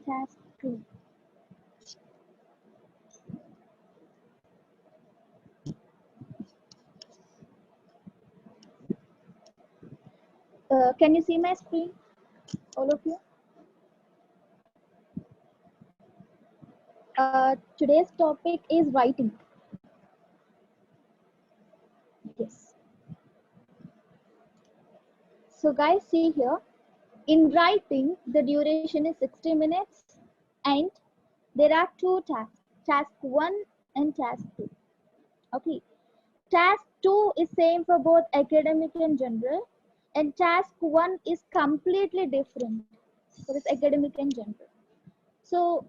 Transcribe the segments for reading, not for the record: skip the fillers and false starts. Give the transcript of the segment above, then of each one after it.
task 2. Can you see my screen, all of you? Today's topic is writing. Yes. So guys, see here. In writing, the duration is 60 minutes and there are two tasks, task 1 and task 2. Okay. Task 2 is same for both academic and general, and task 1 is completely different for this academic and general. So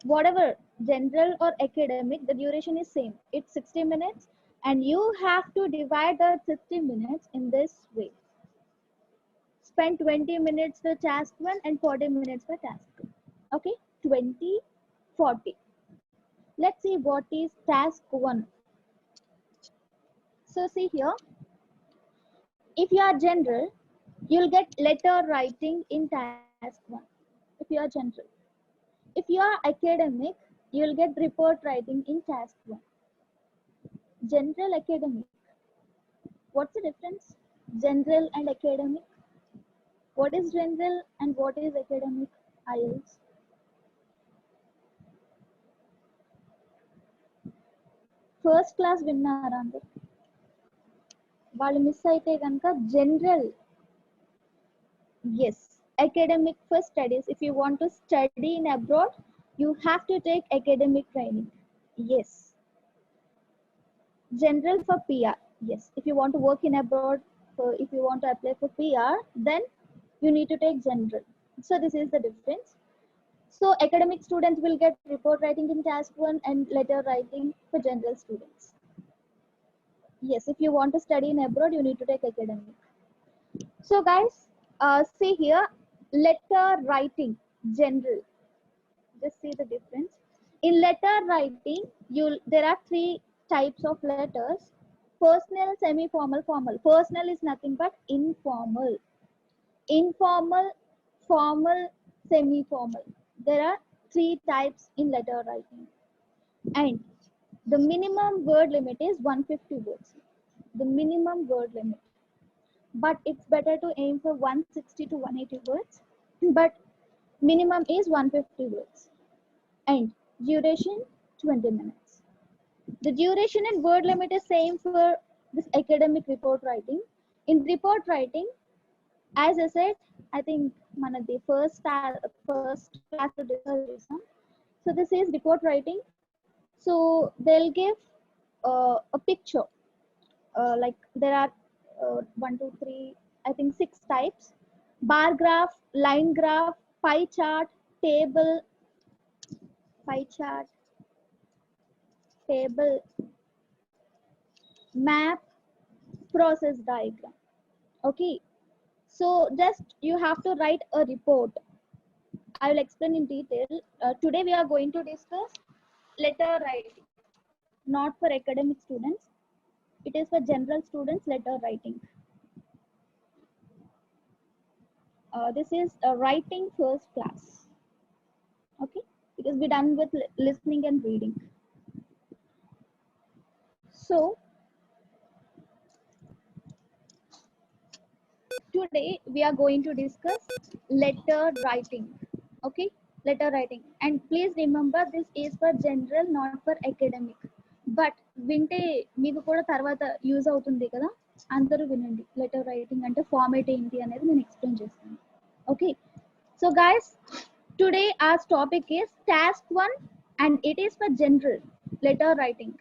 whatever general or academic, the duration is same. It's 60 minutes and you have to divide the 60 minutes in this way. Spend 20 minutes for task 1 and 40 minutes for task 2. Okay, 20, 40. Let's see what is task 1. So see here, if you are general, you'll get letter writing in task 1. If you are general. If you are academic, you'll get report writing in task 1. General, academic. What's the difference? General and academic. What is general and what is academic? IELTS. First class విన్నారా అందరు? వాళ్ళు miss అయితే కనుక general. Yes, academic for studies. If you want to study in abroad, you have to take academic training. Yes. General for PR. Yes, if you want to work in abroad, if you want to apply for PR, then you need to take general. So this is the difference. So academic students will get report writing in task 1 and letter writing for general students. Yes, if you want to study in abroad, you need to take academic. So guys, see here, letter writing, general. Just see the difference. In letter writing, there are 3 types of letters: personal, semi-formal, formal. Personal is nothing but informal. Informal, formal, semi-formal. There are 3 types in letter writing. And the minimum word limit is 150 words. The minimum word limit. But it's better to aim for 160 to 180 words. But minimum is 150 words. And duration 20 minutes. The duration and word limit is same for this academic report writing. In report writing, as I said, I think the first class to discuss. So this is report writing. So they'll give a picture. Like there are 1, 2, 3, I think 6 types: bar graph, line graph, pie chart, table, map, process diagram. Okay, so just you have to write a report. I will explain in detail. Today we are going to discuss letter writing, not for academic students. It is for general students, letter writing. This is writing first class. Okay, because we're done with listening and reading. So today we are going to discuss letter writing. Okay, letter writing. And please remember, this is for general, not for academic. But వింటే మీకు కూడా తర్వాత use అవుతుంది కదా, అందరూ వినండి. Letter writing అంటే format ఏంటి అనేది నేను ఎక్స్ప్లెయిన్ చేస్తాను. Okay, so guys, today our topic is task 1 and it is for general letter writing.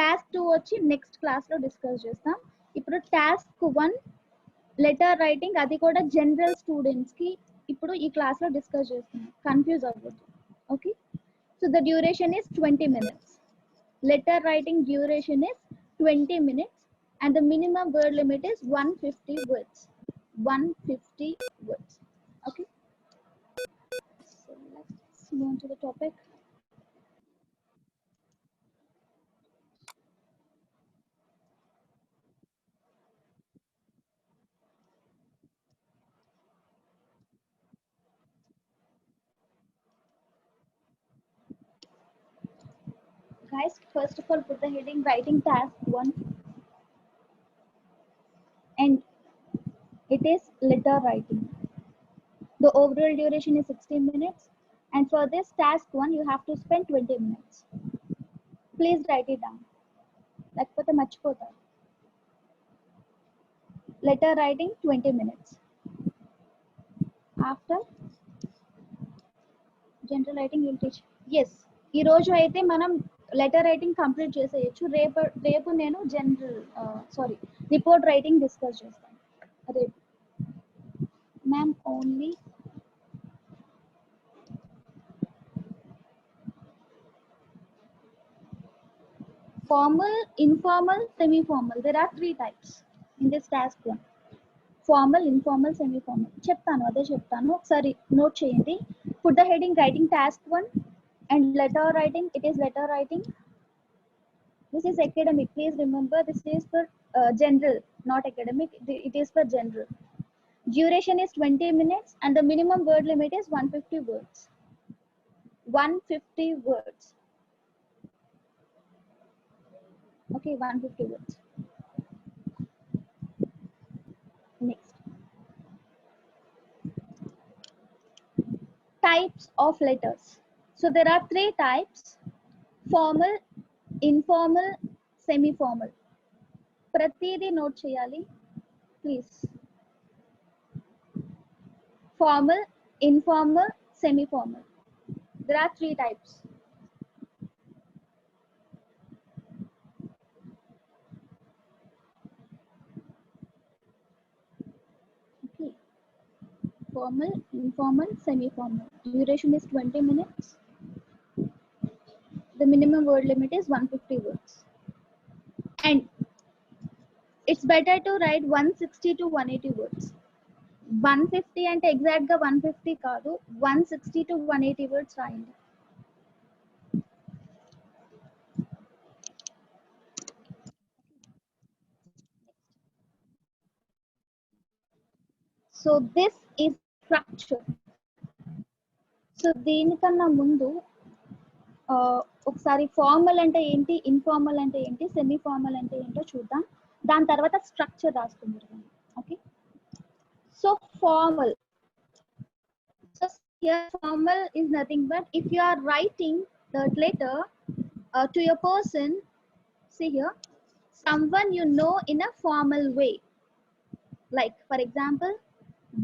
task 2 వచ్చి నెక్స్ట్ క్లాస్ లో డిస్కస్ చేస్తాం. ఇప్పుడు task 1 లెటర్ రైటింగ్, అది కూడా జనరల్ స్టూడెంట్స్ కి ఇప్పుడు ఈ క్లాస్ లో డిస్కస్ చేస్తున్నాం. కన్ఫ్యూజ్ అవ్వద్దు. Okay, so the duration is 20 minutes. Letter writing duration is 20 minutes and the minimum word limit is 150 words. 150 words. Okay, so let's move on to the topic. Guys, first of all, put the heading writing task 1, and it is letter writing. The overall duration is 16 minutes, and for this task 1, you have to spend 20 minutes. Please write it down. లేకపోతే మర్చిపోతారు. Letter writing 20 minutes. After general writing you'll teach. Yes, ఈ రోజు అయితే మనం letter writing complete చేసేయచ్చు. రేపు నేను report writing discuss చేస్తాను రేపు. Ma'am only formal, informal, semi-formal. There are 3 types in this task 1. Formal, informal, semi-formal. చెప్తాను అదే చెప్తాను, ఒకసారి నోట్ చేయండి. Put the heading writing task 1 and letter writing. It is letter writing. This is academic. Please remember, this is for general, not academic. It is for general. Duration is 20 minutes and the minimum word limit is 150 words. 150 words. Okay, 150 words. Next. Types of letters. So there are 3 types: formal, informal, semi-formal. Pratidi note cheyali, please. Formal, informal, semi-formal. There are 3 types. Okay. Formal, informal, semi-formal. Duration is 20 minutes. The minimum word limit is 150 words. And it's better to write 160 to 180 words. 150 అంటే exact గా 150 కాదు, 160 to 180 words రాయండి. So this is structure. So దీనికన్నా ముందు ఒకసారి formal అంటే ఏంటి, informal అంటే ఏంటి, సెమీ ఫార్మల్ అంటే ఏంటో చూద్దాం. దాని తర్వాత స్ట్రక్చర్ రాసుకుంటారు. Okay, so formal. So here formal is nothing but if you are writing the letter to a person, see here, someone you know in a formal way, like for example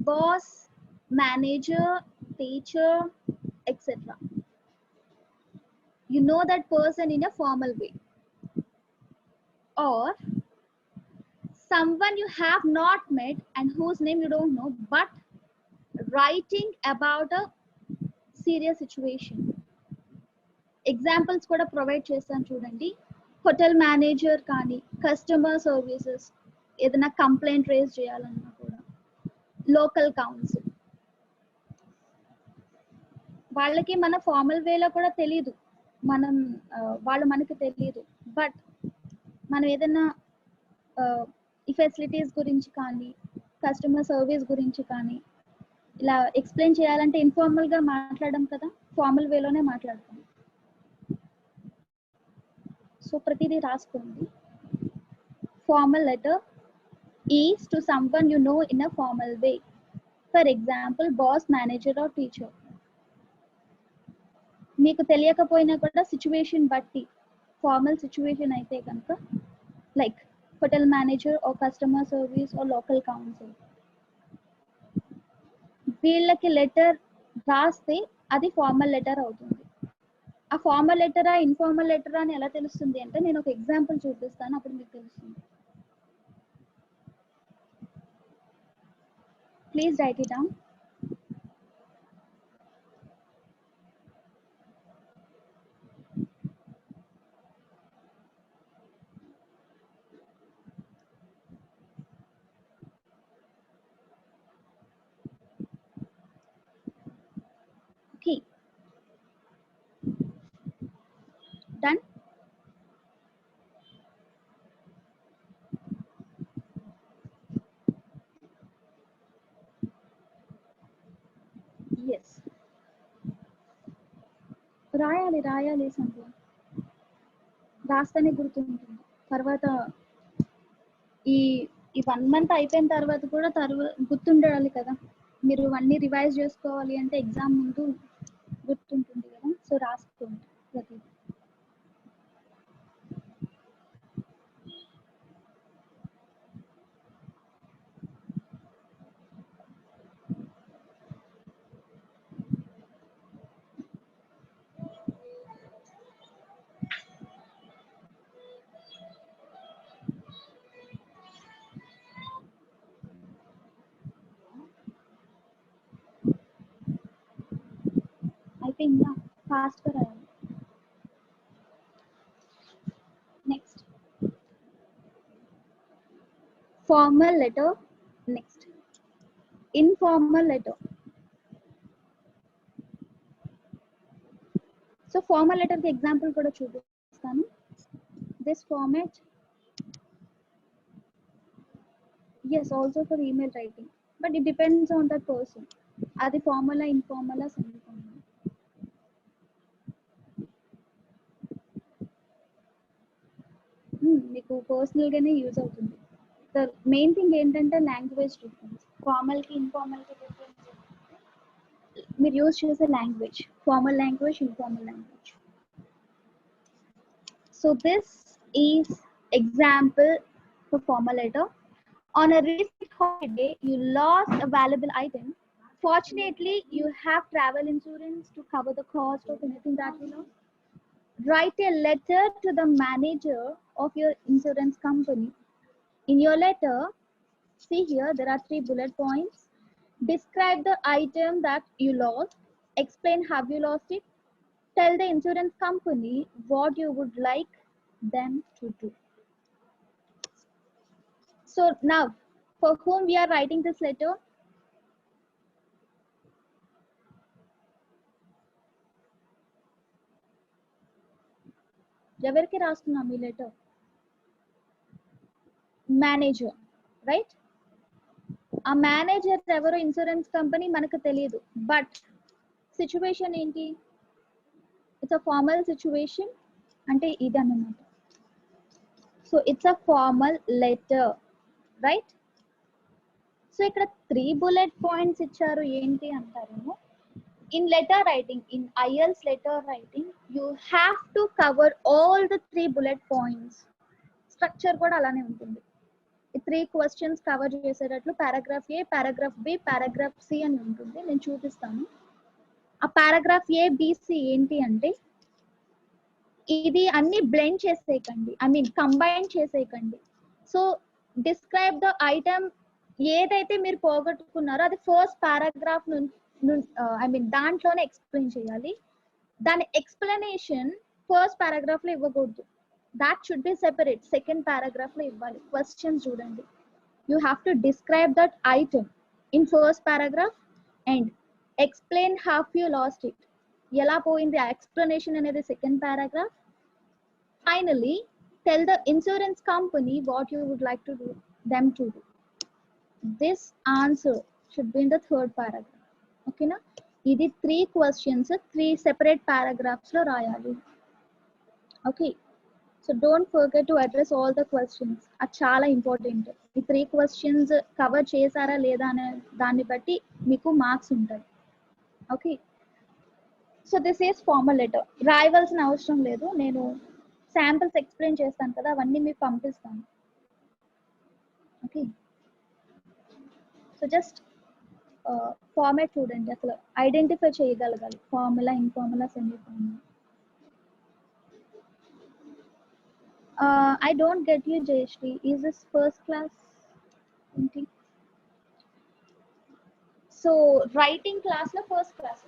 boss, manager, teacher, etc. You know that person in a formal way. Or someone you have not met and whose name you don't know, but writing about a serious situation. Examples కూడా provide చేస్తాను చూడండి. Hotel manager కానీ, customer services, ఏదైనా complaint raise చేయాలన్నా కూడా, local council. వాళ్ళకి మన formal వేలో కూడా తెలీదు, వాళ్ళు మనకు తెలియదు, బట్ మనం ఏదైనా ఈ ఫెసిలిటీస్ గురించి కానీ, కస్టమర్ సర్వీస్ గురించి కానీ ఇలా ఎక్స్ప్లెయిన్ చేయాలంటే ఇన్ఫార్మల్ గా మాట్లాడడం కదా, ఫార్మల్ వేలోనే మాట్లాడతాం. సో ప్రతిదీ రాసుకోండి. Formal letter is to someone you know in a formal way. For example boss, manager or teacher. మీకు తెలియకపోయినా కూడా సిచ్యువేషన్ బట్టి, ఫార్మల్ సిచ్యువేషన్ అయితే కనుక like hotel manager or customer service or local council, వీళ్ళకి లెటర్ రాస్తే అది ఫార్మల్ లెటర్ అవుతుంది. ఆ ఫార్మల్ లెటరా ఇన్ఫార్మల్ లెటరా అని ఎలా తెలుస్తుంది అంటే నేను ఒక ఎగ్జాంపుల్ చూపిస్తాను, అప్పుడు మీకు తెలుస్తుంది. Please write it down. Okay, done. Yes, రాయాలి సంధ్య. రాస్తేనే గుర్తుంటుంది. తర్వాత ఈ ఈ 1 మంత్ అయిపోయిన తర్వాత కూడా గుర్తుండాలి కదా, మీరు అన్ని రివైజ్ చేసుకోవాలి అంటే ఎగ్జామ్ ముందు గుర్తుంటుంది కదా, సో రాసుకోండి ప్రతిదీ. అయిపోయిందా? ఫాస్ట్గా రాయాలి. Next formal letter. Next informal letter. So formal letter కి ఎగ్జాంపుల్ కూడా చూపిస్తాను. This format, yes, also for email writing, but it depends on that person. అది ఫార్మల్, ఇన్ఫార్మల్, సెమీ ఫార్మల్. మీకు పర్సనల్ గానే యూజ్ అవుతుంది. ద మెయిన్ థింగ్ ఏంటంటే language difference. Formal కి informal కి డిఫరెన్స్ మీరు యూజ్ చేసే language, formal language, informal language. So this is example for formal letter. On a recent holiday, you lost a valuable item. Fortunately, you have travel insurance to cover the cost of anything that you lost. Write a letter to the manager of your insurance company. In your letter, see here, there are 3 bullet points. Describe the item that you lost. Explain how you lost it. Tell the insurance company what you would like them to do. So now, for whom we are writing this letter? ఎవరికి రాస్తున్నాం ఈ letter? Manager, right? ఆ manager ఎవరో insurance company మనకు తెలియదు, but situation ఏంటి? It's a formal situation, అంటే ఇది అన్నమాట. So it's a formal letter, right? So ఇక్కడ 3 బుల్లెట్ పాయింట్స్ ఇచ్చారు, ఏంటి అంటారేమో. In letter writing, in IELTS letter writing, you have to cover all the 3 bullet points. Structure కూడా అలానే ఉంటుంది. ఈ 3 questions cover చేసేటట్లు paragraph A, paragraph B, paragraph C అని ఉంటుంది. నేను చూపిస్తాను. ఆ పారాగ్రాఫ్ ఏ, బి, సి ఏంటి అంటే, ఇది అన్ని బ్లెండ్ చేసేయకండి, ఐ మీన్ కంబైన్ చేసేయకండి. సో డిస్క్రైబ్ ద ఐటమ్, ఏదైతే మీరు పోగొట్టుకున్నారో అది ఫస్ట్ పారాగ్రాఫ్ నుంచి, ఐ మీన్ దాంట్లోనే ఎక్స్ప్లెయిన్ చేయాలి. దాని ఎక్స్ప్లెనేషన్ ఫస్ట్ పారాగ్రాఫ్ లో ఇవ్వకూడదు. That should be separate, second paragraph లో ఇవ్వాలి. క్వశ్చన్స్ చూడండి, you have to describe that item in first paragraph and explain how you lost it, ఎలా పోయింది ఆ ఎక్స్ప్లెనేషన్ అనేది second paragraph. Finally tell the insurance company what you would like to do them to do. This answer should be in the third paragraph. ఓకేనా? ఇది 3 questions 3 separate paragraphs లో రాయాలి. Okay, so don't forget to address all the questions. అది చాలా important. ఈ 3 questions cover చేశారా లేదా అనే దాన్ని బట్టి మీకు మార్క్స్ ఉంటాయి. Okay, so this is formal letter. రాయవలసిన అవసరం లేదు, నేను శాంపిల్స్ ఎక్స్ప్లెయిన్ చేస్తాను కదా, అవన్నీ మీకు పంపిస్తాను. ఓకే, సో జస్ట్ ఫార్మాట్ చూడండి, అసలు ఐడెంటిఫై చేయగలగాలి, formal, informal, semi formal. I don't get you, Jayashree. Is this first class? So writing class lo first class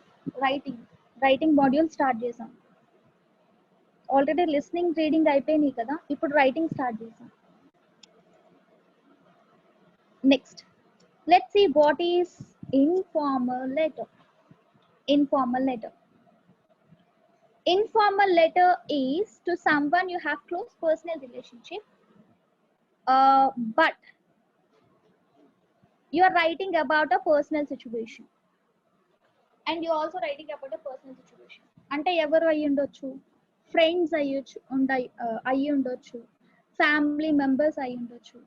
writing module start chesam. Already listening, reading అయిపోయినాయి కదా, ఇప్పుడు writing start చేసాం. Next let's see what is informal letter. Informal letter is to someone you have close personal relationship, but you are writing about a personal situation and you also writing about a personal situation. అంటే ఎవరు అయ్యి ఉండొచ్చు? Friends అయ్యి ఉండొచ్చు, family members అయ్యి ఉండొచ్చు.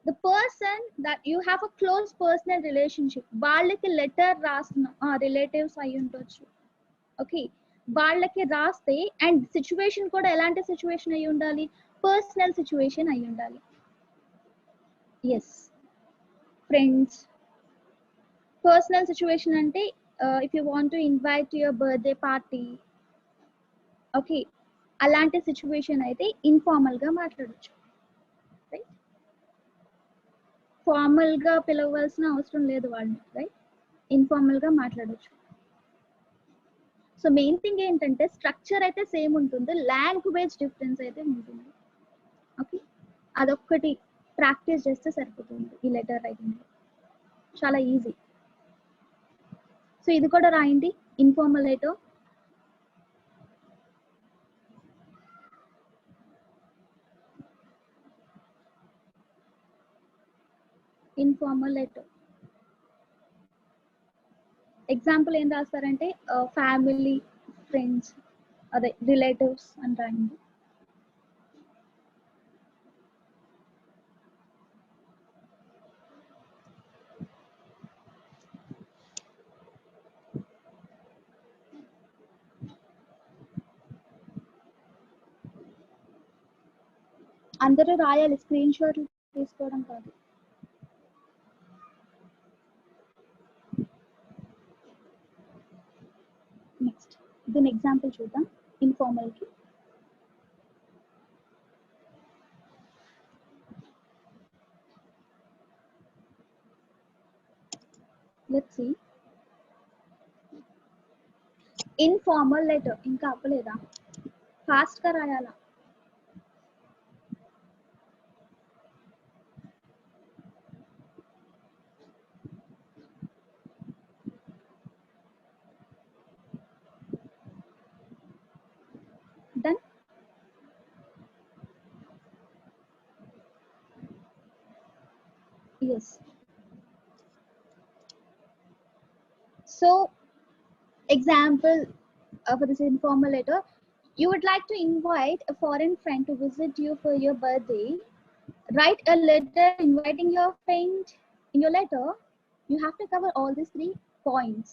The person that you have a close personal relationship, వాళ్ళకి letter రాసిన రిలేటివ్స్ అయ్యి ఉండొచ్చు. ఓకే, వాళ్ళకి రాస్తే అండ్ సిచ్యువేషన్ కూడా ఎలాంటి సిచ్యువేషన్ అయి ఉండాలి, పర్సనల్ సిచ్యువేషన్ అయి ఉండాలి. Yes, friends. పర్సనల్ సిచ్యువేషన్ అంటే if you want to invite your birthday party, okay, అలాంటి సిచ్యువేషన్ అయితే ఇన్ఫార్మల్ గా మాట్లాడచ్చు. రైట్, ఫార్మల్ గా పిలవవలసిన అవసరం లేదు వాళ్ళని. రైట్, ఇన్ఫార్మల్ గా మాట్లాడచ్చు. సో మెయిన్ థింగ్ ఏంటంటే స్ట్రక్చర్ అయితే సేమ్ ఉంటుంది, లాంగ్వేజ్ డిఫరెన్స్ అయితే ఉంటుంది. ఓకే, అదొక్కటి ప్రాక్టీస్ చేస్తే సరిపోతుంది ఈ లెటర్ రైటింగ్. చాలా ఈజీ. సో ఇది కూడా రాయండి, informal letter. Informal letter example ఏం రాస్తారంటే ఫ్యామిలీ, ఫ్రెండ్స్, అదే రిలేటివ్స్ అని రాయండి. అందరూ రాయాలి, స్క్రీన్ షాట్లు తీసుకోవడం కాదు. నెక్స్ట్ దీని ఎగ్జాంపుల్ చూద్దాం ఇన్ఫార్మల్ కి. Let's see. ఇన్ఫార్మల్ లెటర్ ఇంకా అవ్వలేదా, ఫాస్ట్ గా రాయాలా. Done. Yes. So example for this informal letter, you would like to invite a foreign friend to visit you for your birthday. Write a letter inviting your friend. In your letter you have to cover all these 3 points.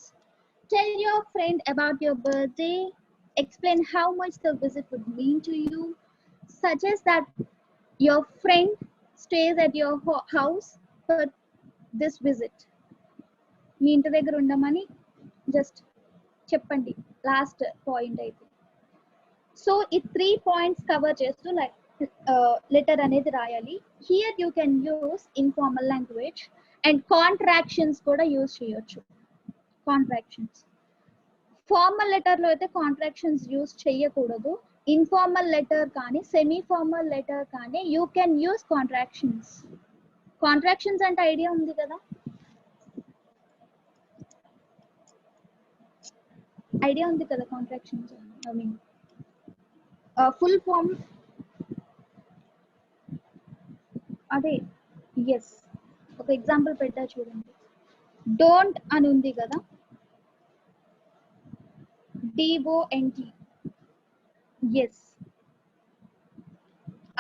Tell your friend about your birthday, explain how much the visit would mean to you, suggest that your friend stays at your house for this visit. మీ ఇంటి దగ్గర ఉండమని just చెప్పండి last point అయితే. So ఈ 3 points cover చేస్తూ letter అనేది రాయాలి. Here you can use informal language and contractions కూడా యూజ్ చేయొచ్చు. కాంట్రాక్షన్స్ ఫార్మల్ లెటర్ లో అయితే కాంట్రాక్షన్స్ యూజ్ చేయకూడదు. ఇన్ఫార్మల్ లెటర్ కానీ సెమీ ఫార్మల్ లెటర్ కానీ you can use contractions. Contractions అంటే ఐడియా ఉంది కదా, ఐడియా ఉంది కదా contractions. I mean full form అదే. ఎస్, ఒక ఎగ్జాంపుల్ పెట్టా చూడండి. డోంట్ అని ఉంది కదా, DONT. Yes,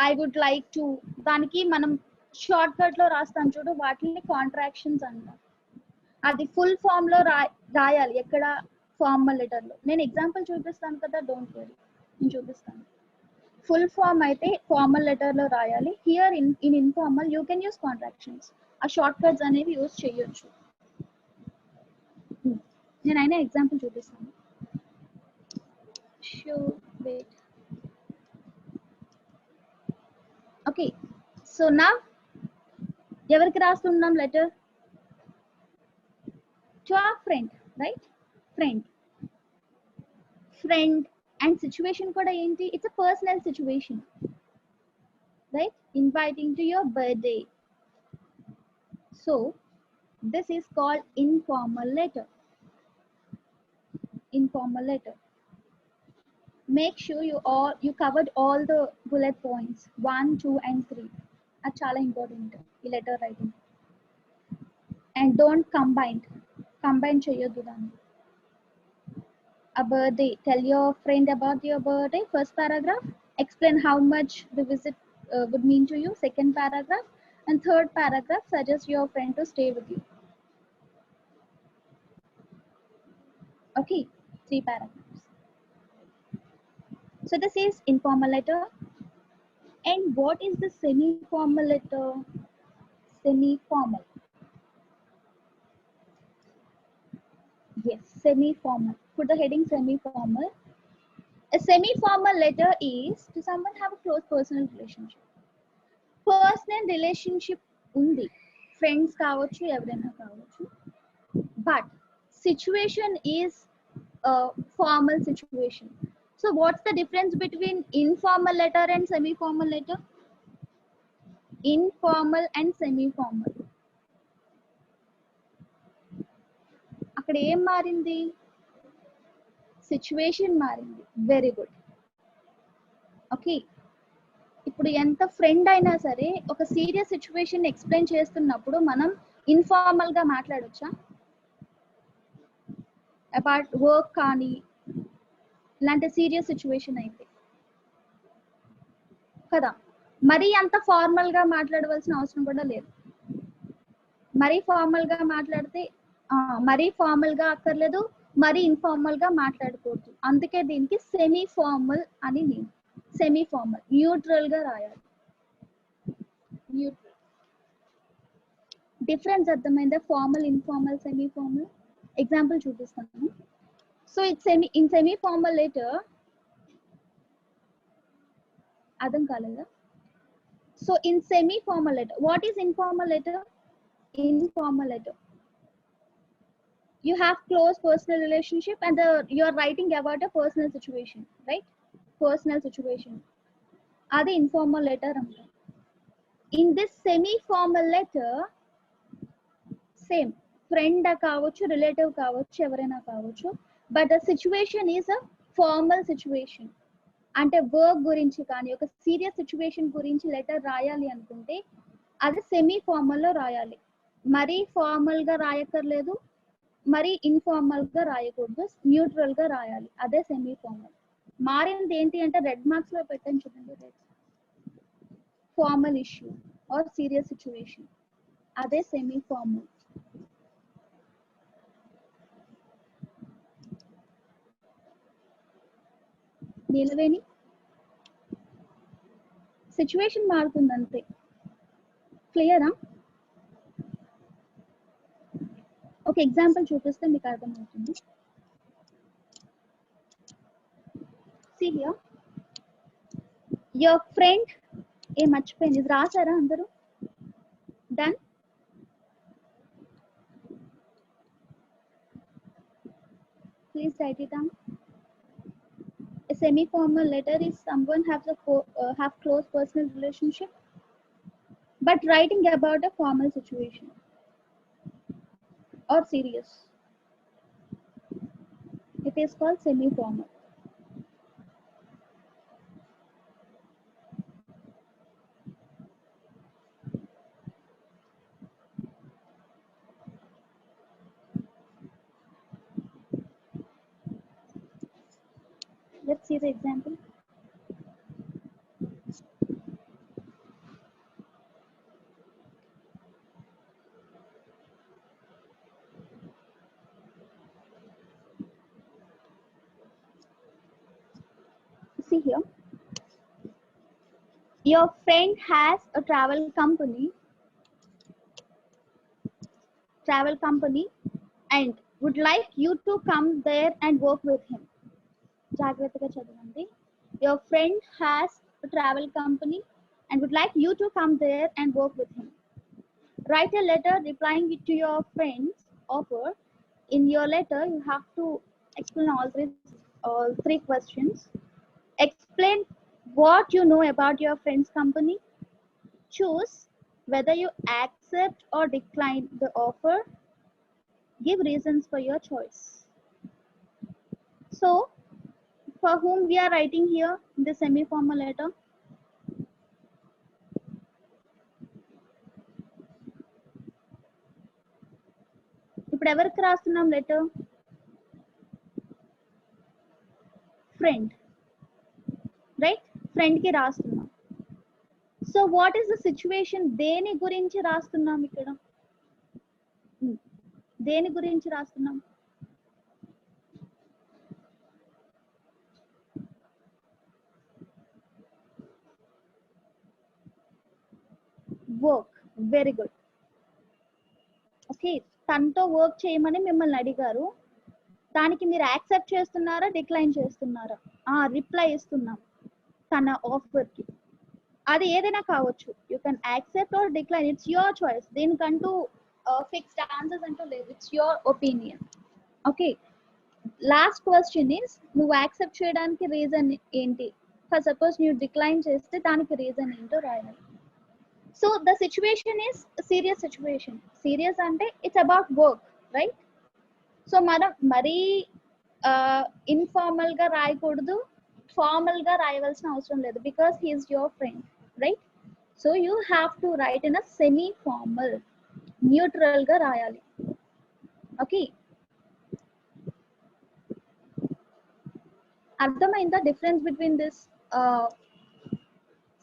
I would like to, దానికి మనం షార్ట్ కట్ లో రాస్తాం చూడు, వాటిని కాంట్రాక్షన్స్ అంటాం. అది ఫుల్ ఫామ్ లో రాయాలి ఎక్కడ, ఫార్మల్ లెటర్ లో. నేను ఎగ్జాంపుల్ చూపిస్తాను కదా, డోంట్ వరీ, నేను చూపిస్తాను. ఫుల్ ఫామ్ అయితే ఫార్మల్ లెటర్ లో రాయాలి. Here in informal you can use contractions. ఆ షార్ట్ కట్స్ అనేవి యూస్ చేయొచ్చు. నేనైనా ఎగ్జాంపుల్ చూపిస్తాను. వెయిట్. ఓకే, సో నా ఎవరికి రాస్తున్నాం letter? To our friend, right? Friend and situation కూడా ఏంటి, it's a personal situation, right? Inviting to your birthday. So this is called informal letter. Informal letter. Make sure you covered all the bullet points 1, 2 and 3. That's చాలా important ఈ letter writing. And don't combine చేయొద్దు దాన్ని. A birthday. Tell your friend about your birthday. First paragraph. Explain how much the visit would mean to you. Second paragraph. And third paragraph. Suggest your friend to stay with you. Okay. 3 paragraphs. So this is informal letter. And what is the semi-formal letter? Semi-formal. Yes, semi-formal. Put the heading semi-formal. A semi-formal letter is to someone have a close personal relationship. Personal relationship undi. Friends కావచ్చు ఎవరైనా కావచ్చు. But situation is a formal situation. So what's the difference between informal letter and semi-formal letter? Informal and semi-formal. అక్కడ ఏం మారింది? Situation మారింది. Very good. Okay, ఇప్పుడు ఎంత friend అయినా సరే ఒక సీరియస్ సిచ్యువేషన్ ఎక్స్ప్లెయిన్ చేస్తున్నప్పుడు మనం ఇన్ఫార్మల్ గా మాట్లాడొచ్చా? అబౌట్ వర్క్ కానీ ఇలాంటి సీరియస్ సిచ్యువేషన్ అయితే కదా, మరీ అంత ఫార్మల్ గా మాట్లాడవలసిన అవసరం కూడా లేదు. మరీ ఫార్మల్ గా మాట్లాడితే మరీ ఫార్మల్ గా అక్కర్లేదు, మరీ ఇన్ఫార్మల్ గా మాట్లాడకూడదు. అందుకే దీనికి సెమీ ఫార్మల్ అని నేను సెమీ ఫార్మల్ న్యూట్రల్ గా రాయాలి. న్యూట్రల్. డిఫరెన్స్ అర్థమైందా? Formal, informal, semi formal. Example చూపిస్తాను. So it's in semi formal letter. అర్థం కాలేదా? So in semi formal letter, what is informal letter? Informal letter, you have close personal relationship and you are writing about a personal situation, right? Personal situation, adi informal letter anta. In this semi formal letter, same friend kavachu, relative kavachu, evaraina kavachu, but the situation is a formal situation. అంటే work గురించి కానీ ఒక serious situation గురించి letter రాయాలి అనుకుంటే అది semi formal లో రాయాలి. మరీ ఫార్మల్ గా రాయక్కర్లేదు, మరీ ఇన్ఫార్మల్ గా రాయకూడదు, న్యూట్రల్ గా రాయాలి. అదే సెమీ ఫార్మల్. మారింది ఏంటి అంటే రెడ్ మార్క్స్ లో పెట్టాను చూడండి, red formal issue or serious situation, అదే సెమీ ఫార్మల్. నీలవేణి, సిచ్యువేషన్ మారుతుంది అంతే. క్లియరా? ఒక ఎగ్జాంపుల్ చూపిస్తే మీకు అర్థమవుతుంది. See here, your friend ఏ మర్చిపోయింది, ఇది రాసారా అందరూ? Done. Please write it down. A semi-formal letter is someone have close personal relationship, but writing about a formal situation or serious. It is called semi-formal. Let's see the example. See here, your friend has a travel company and would like you to come there and work with him. జాగ్రత్తగా చదవండి. Your friend has a travel company and would like you to come there and work with him. Write a letter replying to your friend's offer. In your letter, you have to explain all three questions. Explain what you know about your friend's company. Choose whether you accept or decline the offer. Give reasons for your choice. So, for whom we are writing here in the semi-formal letter? ఇప్పుడు ఎవరికి రాస్తున్నాం letter? Friend, right? Friend కి రాస్తున్నాం. So what is the situation? దేని గురించి రాస్తున్నాం ఇక్కడ? దేని గురించి రాస్తున్నాం? వర్క్. Very good. ఓకే, తనతో వర్క్ చేయమని మిమ్మల్ని అడిగారు, దానికి మీరు యాక్సెప్ట్ చేస్తున్నారా, డిక్లైన్ చేస్తున్నారా? రిప్లై ఇస్తున్నాం తన ఆఫర్ కి. అది ఏదైనా కావచ్చు, you can accept or decline, it's your choice. దీనికంటూ ఫిక్స్డ్ ఆన్సర్స్ అంటూ లేదు, it's your opinion. Okay, last question is, నువ్వు యాక్సెప్ట్ చేయడానికి రీజన్ ఏంటి? ఫర్ సపోజ్ నువ్వు డిక్లైన్ చేస్తే దానికి రీజన్ ఏంటో రాయాలి. So the situation is serious situation. Serious అంటే it's about work, right? So మనం మరీ ఇన్ఫార్మల్ గా రాయకూడదు, ఫార్మల్ గా రాయవలసిన అవసరం లేదు, because he is your friend, right? So you have to write in a semi formal, neutral గా రాయాలి. ఓకే, అర్థమైందా difference between this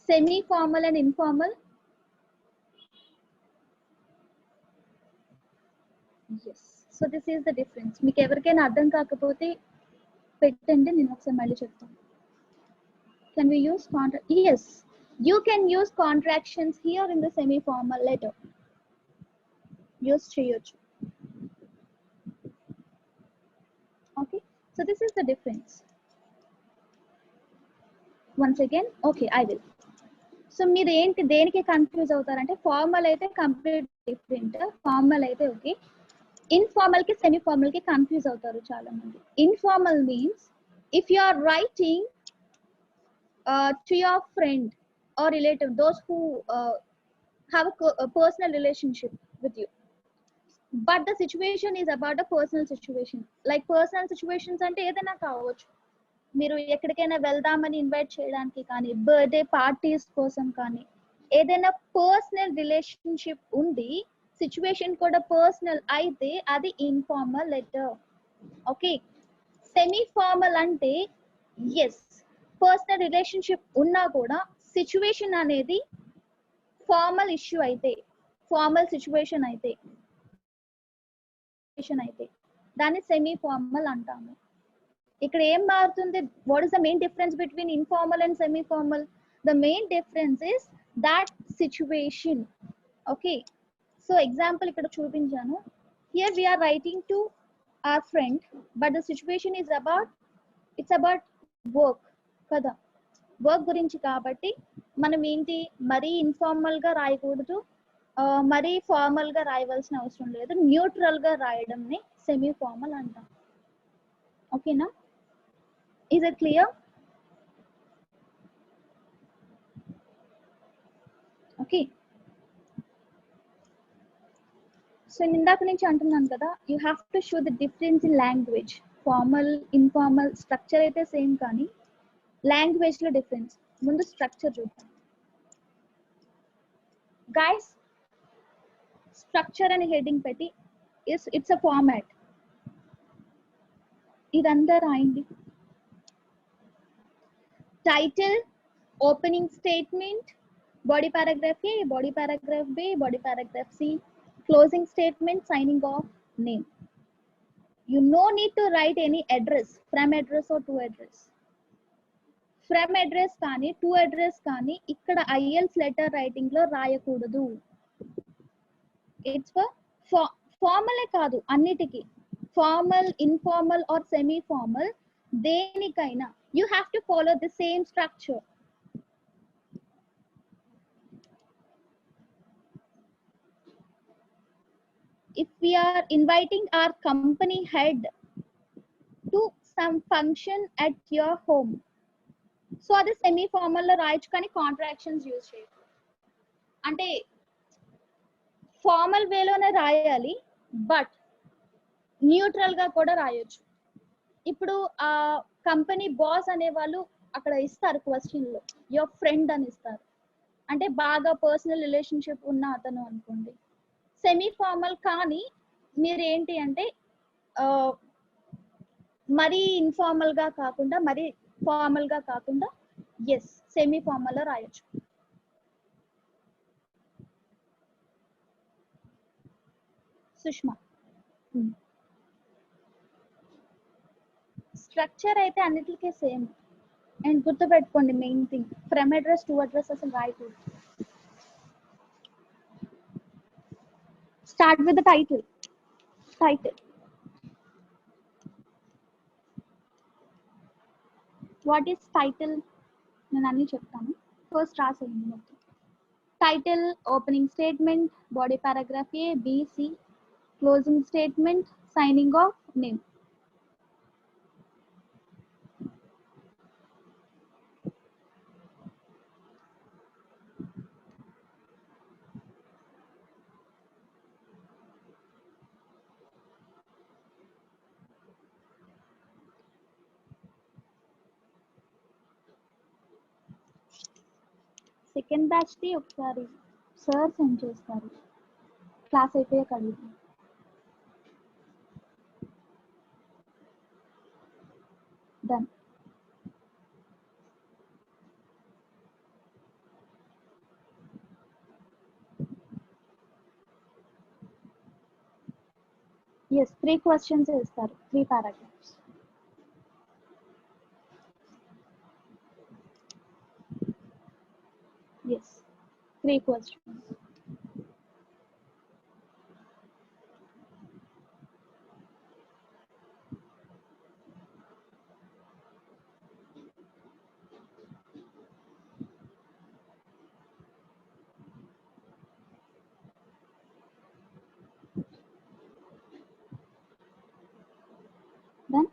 semi formal and informal? Yes. So this is the difference. మీకు ఎవరికైనా అర్థం కాకపోతే పెట్టండి, నేను ఒకసారి మళ్ళీ చెప్తాను. Can we use yes, you can use contractions here in the semi formal letter. Use చేయొచ్చు. Okay, so this is the difference. Once again, okay, I will. So మీరు ఏంటి దేనికి కన్ఫ్యూజ్ అవుతారంటే, ఫార్మల్ అయితే కంప్లీట్ డిఫరెంట్, ఫార్మల్ అయితే okay. Informal కి semi formal కి confuse అవుతారు చాలా మంది. Informal means if you are writing to your friend or relative, those who have a personal relationship with you, but the situation is about a personal situation. Like personal situations అంటే ఏదైనా కావచ్చు, మీరు ఎక్కడికైనా వెళ్దామని invite చేయడానికి కానీ, birthday parties కోసం కానీ, ఏదైనా పర్సనల్ రిలేషన్షిప్ ఉంది, సిచ్యువేషన్ కూడా పర్సనల్ అయితే అది informal letter. Okay, semi formal అంటే ఎస్, పర్సనల్ రిలేషన్షిప్ ఉన్నా కూడా సిచ్యువేషన్ అనేది ఫార్మల్ ఇష్యూ అయితే, ఫార్మల్ సిచ్యువేషన్ అయితే దాన్ని సెమీ ఫార్మల్ అంటాము. ఇక్కడ ఏం మారుతుంది? What is the main difference between informal and semi formal? The main difference is that situation. Okay, so example ఇక్కడ చూపించాను. Here we are writing to our friend, but the situation is about, it's about work కదా, work గురించి. కాబట్టి మనం ఏంటి, మరీ informal గా రాయకూడదు, మరీ ఫార్మల్ గా రాయవలసిన అవసరం లేదు, న్యూట్రల్ గా రాయడంని సెమీ ఫార్మల్ అంటాం. ఓకేనా? Is it clear? Okay, so ఇందాక నుంచి అంటున్నాను కదా, you have to show the difference in language. Formal, informal, structure అయితే సేమ్, కానీ లాంగ్వేజ్ లో డిఫరెన్స్. ముందు స్ట్రక్చర్ చూద్దాం గైస్. స్ట్రక్చర్ అని హెడ్డింగ్ పెట్టి ఇట్స్ అ ఫార్మాట్, ఇదంతా రాయండి. Title, opening statement, body paragraph A, body paragraph B, body paragraph C, closing statement, signing off, name. You no need to write any address, from address or to address. From address కానీ to address కానీ ఇక్కడ IELTS letter writing లో రాయకూడదు. It's for ఫార్మలే కాదు, అన్నిటికీ, formal, informal or semi formal, దేనికైనా you have to follow the same structure. If we are inviting our company head to some function at your home, so అది semi formal లో రాయొచ్చు, కానీ కాంట్రాక్షన్స్ యూజ్ చేయొచ్చు. అంటే ఫార్మల్ వేలోనే రాయాలి, but neutral గా కూడా రాయొచ్చు. ఇప్పుడు ఆ కంపెనీ బాస్ అనే వాళ్ళు అక్కడ ఇస్తారు క్వశ్చన్ లో, యువర్ ఫ్రెండ్ అని ఇస్తారు, అంటే బాగా పర్సనల్ రిలేషన్షిప్ ఉన్న అతను అనుకోండి. సెమీ ఫార్మల్ కానీ మీరు ఏంటి అంటే మరీ ఇన్ఫార్మల్ గా కాకుండా మరీ ఫార్మల్ గా కాకుండా ఎస్ సెమీ ఫార్మల్ లో రాయొచ్చు. సుష్మా స్ట్రక్చర్ అయితే అన్నిటికీ సేమ్. అండ్ గుర్తుపెట్టుకోండి main thing from address to address అసలు రాయకూడదు. Start with the title. What is title నేను అన్ని చెప్తాను. ఫస్ట్ రాసేయండి మొత్తం. Title, opening statement, body paragraph A, B, C, closing statement, signing off, name. Second batch ది ఒకసారి సార్ సెండ్ చేస్తారు, క్లాస్ అయిపోయాక అడుగుతాం. డన్. ఎస్ 3 క్వశ్చన్స్ ఇస్తారు, 3 paragraphs. Yes 3 questions. Done.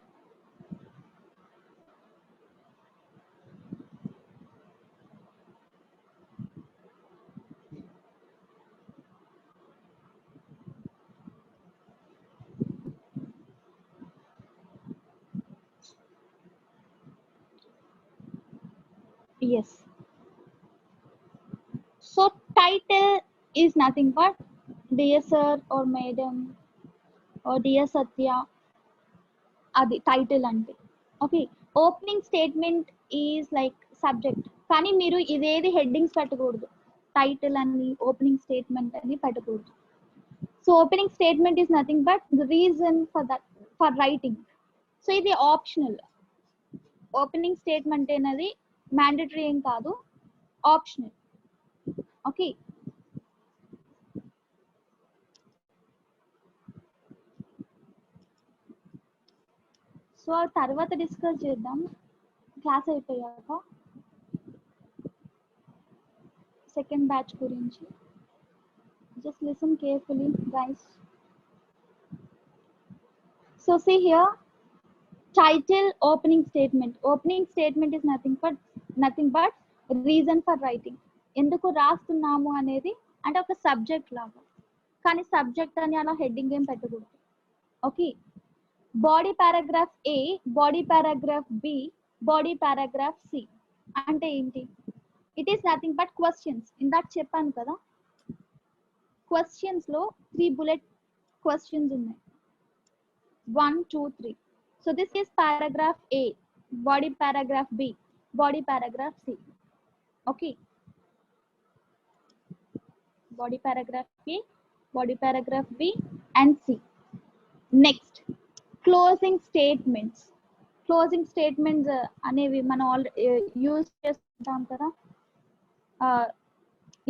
Yes. So title is nothing but dear sir or madam or dear Satya. అది title అంటే. Okay, opening statement is like subject, కానీ మీరు ఇదేది హెడ్డింగ్స్ పెట్టకూడదు. టైటిల్ అని ఓపెనింగ్ స్టేట్మెంట్ అని పెట్టకూడదు. So opening statement is nothing but the reason for writing. So ఇది ఆప్షనల్. ఓపెనింగ్ స్టేట్మెంట్ అనేది మ్యాండేటరీ ఏం కాదు, ఆప్షనల్. ఓకే, సో తర్వాత డిస్కస్ చేద్దాం క్లాస్ అయిపోయాక సెకండ్ బ్యాచ్ గురించి. Just listen carefully guys. So see here, title, opening statement. Opening statement is nothing but reason for writing. ఎందుకు రాస్తున్నాము అనేది అంటే ఒక సబ్జెక్ట్ లాగా, కానీ సబ్జెక్ట్ అని అలా హెడ్డింగ్ ఏం పెట్టకూడదు. Okay, body paragraph A, body paragraph B, body paragraph C అంటే ఏంటి? It is nothing but questions. ఇందాక చెప్పాను కదా, క్వశ్చన్స్ లో 3 బుల్లెట్ క్వశ్చన్స్ ఉన్నాయి, 1, 2, 3. So this is paragraph A, body paragraph B, body paragraph C. Okay, body paragraph A, body paragraph B and C. Next, closing statements. Closing statements అనేవి మనం use చేస్తుంటాం కదా.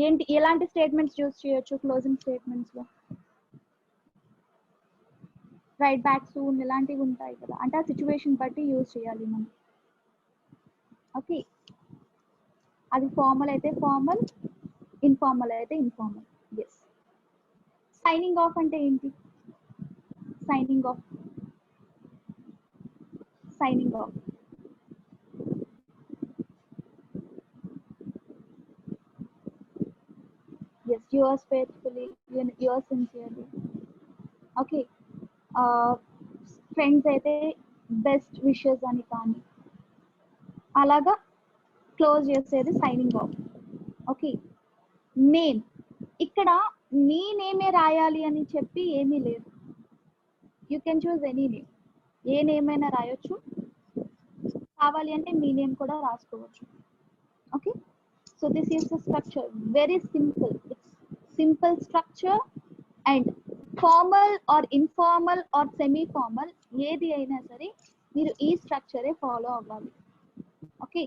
ఏంటి ఎలాంటి స్టేట్మెంట్స్ యూజ్ చేయొచ్చు closing statements లో? Right back soon ఇలాంటివి ఉంటాయి కదా, అంటే ఆ సిచ్యువేషన్ బట్టి యూజ్ చేయాలి మనం. ఓకే, అది ఫార్మల్ అయితే ఫార్మల్, ఇన్ఫార్మల్ అయితే ఇన్ఫార్మల్. ఎస్. సైనింగ్ ఆఫ్ అంటే ఏంటి? Signing off, signing off. Yes, yours faithfully, yours sincerely. Okay, friends అయితే బెస్ట్ విషెస్ అని కానీ అలాగా క్లోజ్ చేసేది సైనింగ్ ఆఫ్. Okay, name. ఇక్కడ నీ నేమే రాయాలి అని చెప్పి ఏమీ లేదు, you can choose any name. ఏ నేమ్ అయినా రాయొచ్చు, కావాలి అంటే మీ నేమ్ కూడా రాసుకోవచ్చు. Okay, so this is the structure, very simple. It's simple structure and formal or informal or semi formal ఏది అయినా సరే మీరు ఈ స్ట్రక్చరే ఫాలో అవ్వాలి. ఓకే,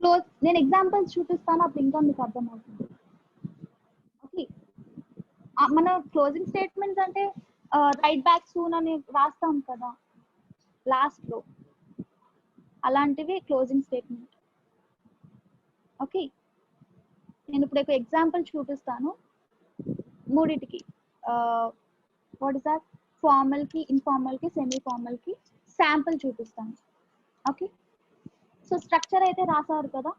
క్లోజ్, నేను ఎగ్జాంపుల్స్ చూపిస్తాను, అప్పుడు ఇంకా మీకు అర్థమవుతుంది. ఓకే, మన క్లోజింగ్ స్టేట్మెంట్స్ అంటే రైట్ బ్యాక్ సూన్ అని రాస్తాం కదా లాస్ట్ లో, అలాంటివి క్లోజింగ్ స్టేట్మెంట్. ఓకే, నేను ఇప్పుడు ఒక ఎగ్జాంపుల్ చూపిస్తాను మూడిటికి. వాట్ ఇస్ దట్, ఫార్మల్ కి, ఇన్ఫార్మల్ కి, సెమీ ఫార్మల్ కి శాంపుల్ చూపిస్తాను. ఓకే, సో స్ట్రక్చర్ అయితే రాసారు కదా,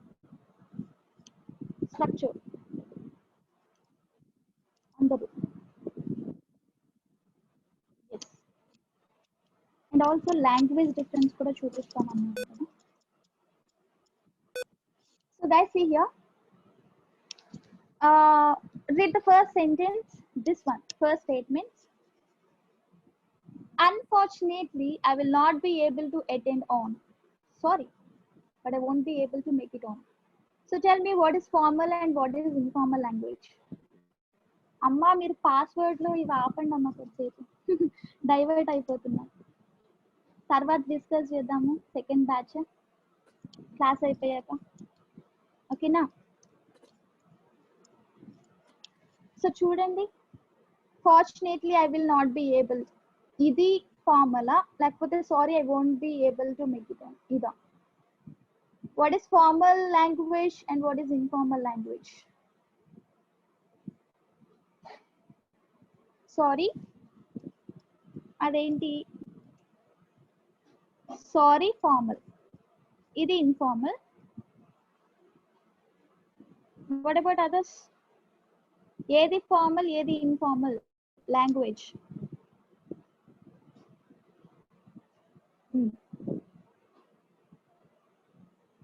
స్ట్రక్చర్ అందరూ. Yes, and also language difference కూడా చూపిస్తాను అన్నాను కదా. So guys, see here, read the first sentence, this one, first statement. Unfortunately, I will not be able to attend on. Sorry, but I won't be able to make it on. So tell me, what is formal and what is informal language? అమ్మా మీరు password లో ఇవి ఆపండి అమ్మా, కొద్దిసేపు divert అయిపోతున్నా. తర్వాత discuss చేద్దాము సెకండ్ బ్యాచ్ క్లాస్ అయిపోయాక. ఓకేనా? సో చూడండి, fortunately I will not be able, ఇది ఫార్మలా లేకపోతే sorry I won't be able to make it on, ఇదా? What is formal language and what is informal language? Sorry అదేంటి, సారీ ఫార్మల్, ఇది informal. What about others? ఏది formal ఏది informal language?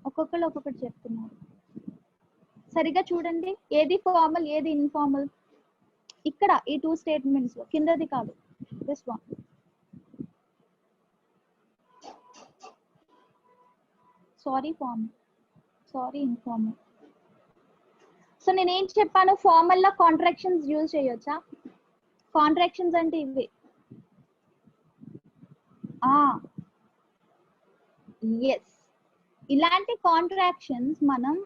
ఒక్కొక్కరు ఒక్కొక్కటి చెప్తున్నారు, సరిగా చూడండి. ఏది ఫార్మల్ ఏది ఇన్ఫార్మల్? ఇక్కడ ఈ టూ స్టేట్మెంట్స్ లో, కిందది కాదు, this one. Sorry formal, sorry informal. So నేనేం చెప్పాను, ఫార్మల్ లో కాంట్రాక్షన్స్ యూజ్ చేయొచ్చా? కాంట్రాక్షన్స్ అంటే ఇవి. ఎస్, ఇలాంటి కాంట్రాక్షన్స్ మనం,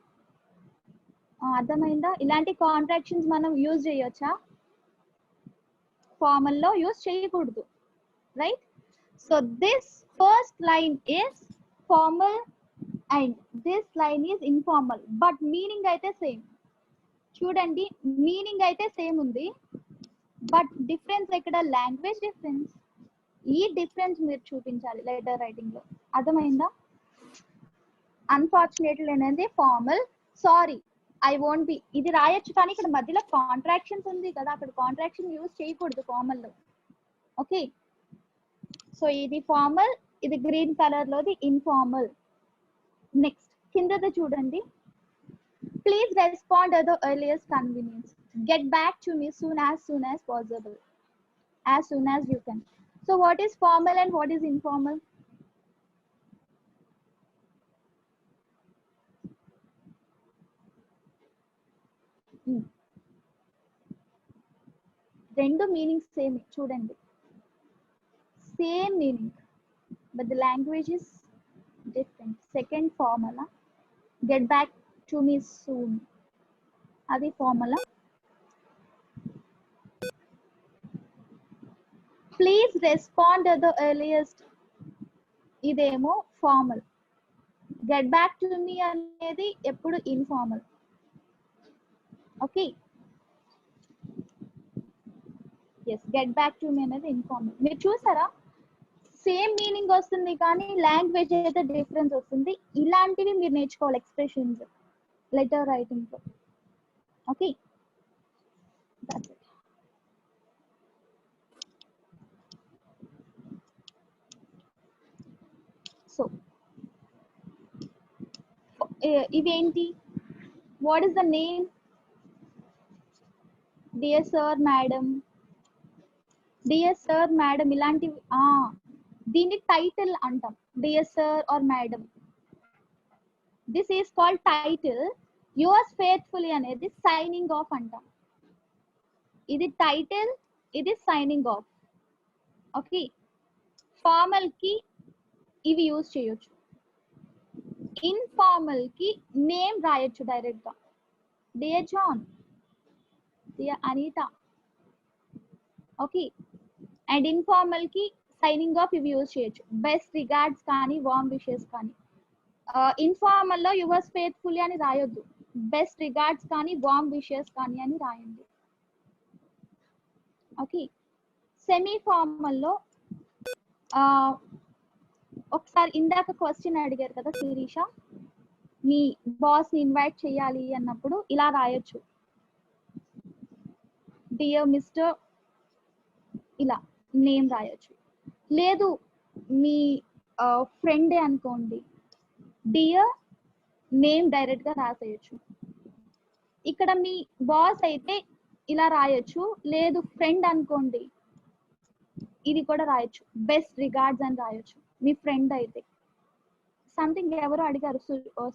అర్థమైందా? ఇలాంటి కాంట్రాక్షన్స్ మనం యూజ్ చేయొచ్చా? ఫార్మల్ లో యూజ్ చేయకూడదు, right? So this first line is formal and this line is informal, but meaning అయితే సేమ్. చూడండి, మీనింగ్ అయితే సేమ్ ఉంది, బట్ డిఫరెన్స్ ఎక్కడ? Language difference. ఈ డిఫరెన్స్ మీరు చూపించాలి లెటర్ రైటింగ్ లో, అర్థమైందా? అన్ఫార్చునేట్లీ అనేది formal, sorry I won't B ఇది రాయొచ్చు, కానీ ఇక్కడ మధ్యలో కాంట్రాక్షన్స్ ఉంది కదా, అక్కడ కాంట్రాక్షన్ యూజ్ చేయకూడదు ఫార్మల్ లో. ఓకే, సో ఇది ఫార్మల్, ఇది గ్రీన్ కలర్ లోది ఇన్ఫార్మల్. నెక్స్ట్ కిందది చూడండి, please respond at the earliest convenience, get back to me as soon as possible, as soon as you can. So what is formal and what is informal? రెండు meanings same, చూడండి, same meaning, but the language is different. Second formula, get back to me soon, అది ఫార్ములా. Please respond at the earliest, ఇదేమో formal. Get back to me అనేది ఎప్పుడు informal. Okay, yes, get back to me అనేది informal. మీరు చూసారా, same meaning వస్తుంది కానీ లాంగ్వేజ్ అయితే డిఫరెన్స్ వస్తుంది. ఇలాంటివి మీరు నేర్చుకోవాలి ఎక్స్ప్రెషన్స్ లెటర్ రైటింగ్ లో. Okay, that's it. సో ఇవేంటి, what is the name? Dear sir, madam, dear sir madam ఇలాంటివి దీన్ని టైటిల్ అంటాం. Dear sir or madam, this is called title. Yours faithfully అనేది సైనింగ్ ఆఫ్ అంటాం. ఇది టైటిల్, ఇది signing off. Okay, formal కి ఇవి యూజ్ చేయొచ్చు. ఇన్ఫార్మల్ కి నేమ్ రాయొచ్చు డైరెక్ట్ గా, dear John, dear Anita. Okay, and informal కి సైనింగ్ ఆఫ్ ఇవి యూజ్ చేయొచ్చు. బెస్ట్ రిగార్డ్స్ కానీ వార్మ్ విషెస్ కానీ. ఇన్ఫార్మల్ లో యువర్స్ ఫేత్ఫుల్లీ అని రాయొద్దు, బెస్ట్ రిగార్డ్స్ కానీ వార్మ్ విషెస్ కానీ అని రాయండి. ఓకే, సెమీ ఫార్మల్ లో ఒకసారి ఇందాక క్వశ్చన్ అడిగారు కదా శిరీష, మీ బాస్ ని ఇన్వైట్ చేయాలి అన్నప్పుడు ఇలా రాయొచ్చు, డియర్ మిస్టర్, ఇలా నేమ్ రాయొచ్చు. లేదు మీ ఫ్రెండే అనుకోండి, డియర్ నేమ్ డైరెక్ట్ గా రాసేయచ్చు. ఇక్కడ మీ బాస్ అయితే ఇలా రాయొచ్చు, లేదు ఫ్రెండ్ అనుకోండి ఇది కూడా రాయొచ్చు, బెస్ట్ రిగార్డ్స్ అని రాయొచ్చు మీ ఫ్రెండ్ అయితే. సంథింగ్ ఎవరు అడిగారు,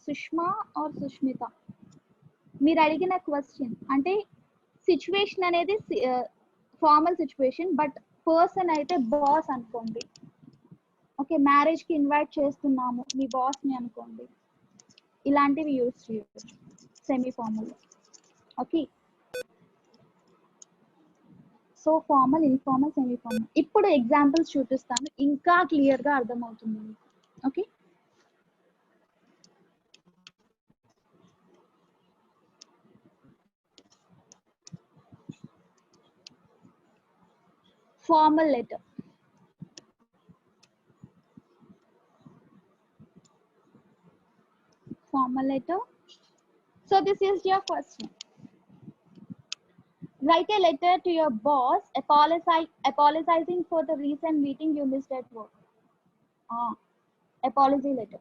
సుష్మా ఆర్ సుష్మిత, మీరు అడిగిన క్వశ్చన్ అంటే సిచ్యువేషన్ అనేది ఫార్మల్ సిచ్యువేషన్, బట్ పర్సన్ అయితే బాస్ అనుకోండి. ఓకే, మ్యారేజ్ కి ఇన్వైట్ చేస్తున్నాము మీ బాస్ ని అనుకోండి, ఇలాంటివి యూజ్ చేయొచ్చు semi formal. Okay, so formal, informal, semi formal. ఇప్పుడు ఎగ్జాంపుల్స్ చూపిస్తాను, ఇంకా క్లియర్ గా అర్థమవుతుంది మీకు. Okay, formal letter. Formal letter. So this is your question. Write a letter to your boss apologizing for the recent meeting you missed at work. Apology letter.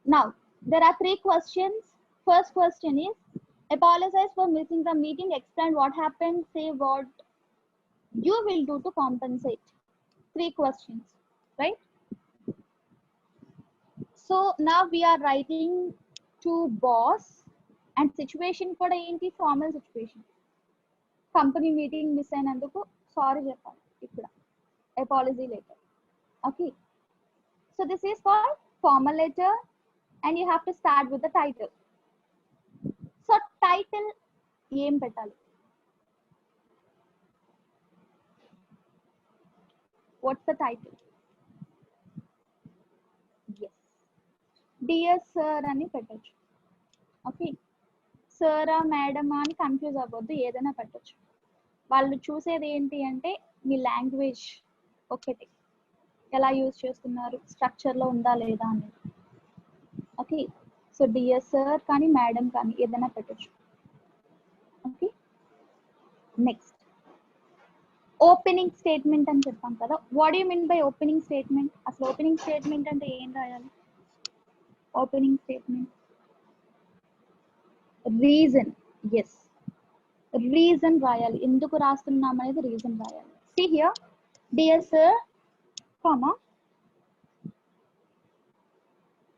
Now there are 3 questions. First question is, apologize for missing the meeting, explain what happened, say what you will do to compensate. 3 questions, right? So now we are writing to boss, and situation కూడా ఏంటి, formal situation. Company meeting miss అయినందుకు sorry చెప్పాలి ఇక్కడ, apology letter. Okay, so this is called formal letter and you have to start with the title. So title ఏం పెట్టాలి, what's the title? Yes, dear sir అని పెట్టచ్చు. Okay, సారా మేడమా అని confuse అవ్వద్దు, ఏదైనా పెట్టచ్చు. వాళ్ళు చూసేది ఏంటి అంటే మీ లాంగ్వేజ్ ఒకటి ఎలా యూజ్ చేస్తున్నారు, స్ట్రక్చర్లో ఉందా లేదా అనేది. ఓకే, సో డియర్ సార్ కానీ మేడం కానీ ఏదైనా పెట్టచ్చు. ఓకే, నెక్స్ట్ ఓపెనింగ్ స్టేట్మెంట్ అని చెప్పాం కదా. What you mean by opening statement? అసలు ఓపెనింగ్ స్టేట్మెంట్ అంటే ఏం రాయాలి? Opening statement reason, yes reason రాయాలి, ఎందుకు రాస్తున్నాం అనేది రీజన్ రాయాలి. See here, dear sir, comma,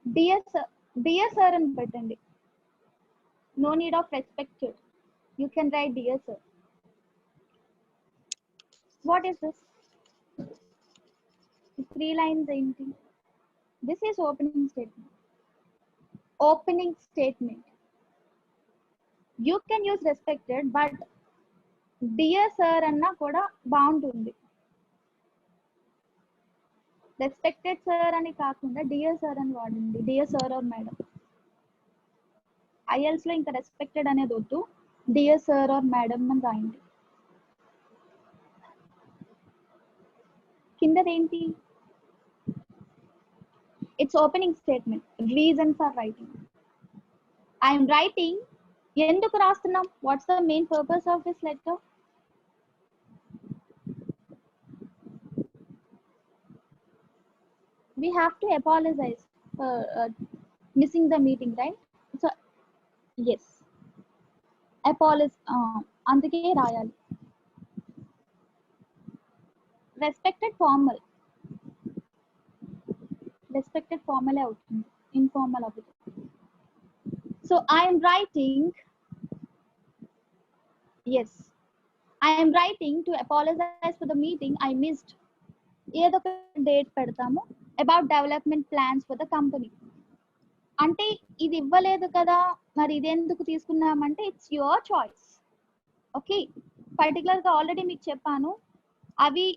dear sir అని పెట్టండి. No need of respected, you can write dear sir. What is this? 3 lines ఏంటి? This is opening statement. Opening statement, you can use respected, but dear sir అన్నా కూడా బాగుంటుంది. Respected sir అని కాకుండా dear sir అని వాడండి, dear sir or madam. IELTS లో ఇంకా రెస్పెక్టెడ్ అనేది వద్దు, డియర్ సార్ ఆర్ మేడం అని రాయండి. కిందదేంటి? It's opening statement, reason for writing. I'm writing, ఎందుకు రాస్తున్నాం, what's the main purpose of this letter? We have to apologize for missing the meeting, right? So yes, apologize, అందుకే రాయాలి. Respected formal అవుతుంది, informal అవుతుంది. So I'm writing, yes I'm writing to apologise for the meeting I missed. ఏదో ఒక date పెడతాము, about development plans for the company. అంటే ఇది ఇవ్వలేదు కదా, మరి ఇదెందుకు తీసుకున్నామంటే it's your choice. Okay, particular గా ఆల్రెడీ మీకు చెప్పాను, అవి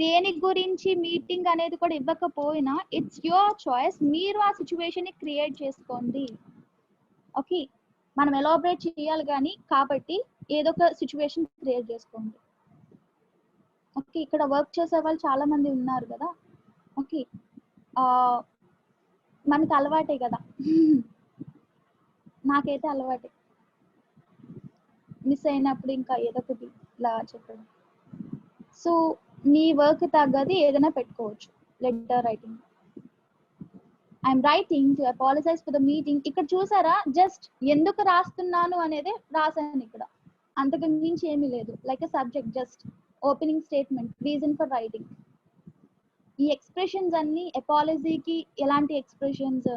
దేని గురించి మీటింగ్ అనేది కూడా ఇవ్వకపోయినా ఇట్స్ యువర్ చాయిస్, మీరు ఆ సిచ్యువేషన్ ని క్రియేట్ చేసుకోండి. ఓకే, మనం ఎలాబరేట్ చేయాలి కానీ, కాబట్టి ఏదో ఒక సిచ్యువేషన్ క్రియేట్ చేసుకోండి. ఓకే, ఇక్కడ వర్క్ చేసే వాళ్ళు చాలా మంది ఉన్నారు కదా. ఓకే, మనకు అలవాటే కదా, నాకైతే అలవాటే మిస్ అయినప్పుడు ఇంకా ఏదో ఒకటి ఇలా చెప్పడం. సో మీ వర్క్ తగ్గది ఏదైనా పెట్టుకోవచ్చు. Letter writing, I'm writing to apologise for the meeting. ఇక్కడ చూసారా, జస్ట్ ఎందుకు రాస్తున్నాను అనేది రాసాను ఇక్కడ, అంతకు మించి ఏమీ లేదు. Like a subject, just opening statement, reason for writing. ఈ ఎక్స్ప్రెషన్స్ అన్ని అపాలజీకి ఎలాంటి ఎక్స్ప్రెషన్స్,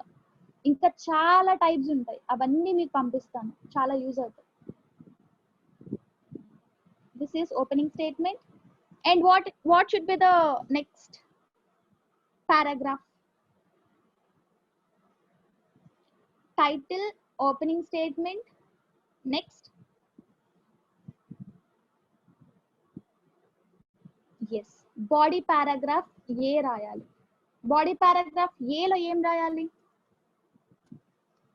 ఇంకా చాలా టైప్స్ ఉంటాయి, అవన్నీ మీకు పంపిస్తాను, చాలా యూజ్ అవుతాయి. This is opening statement. And what should be the next paragraph? Title, opening statement, next. Yes, body paragraph ఏ రాయాలి. బాడీ పారాగ్రాఫ్ ఏలో ఏం రాయాలి?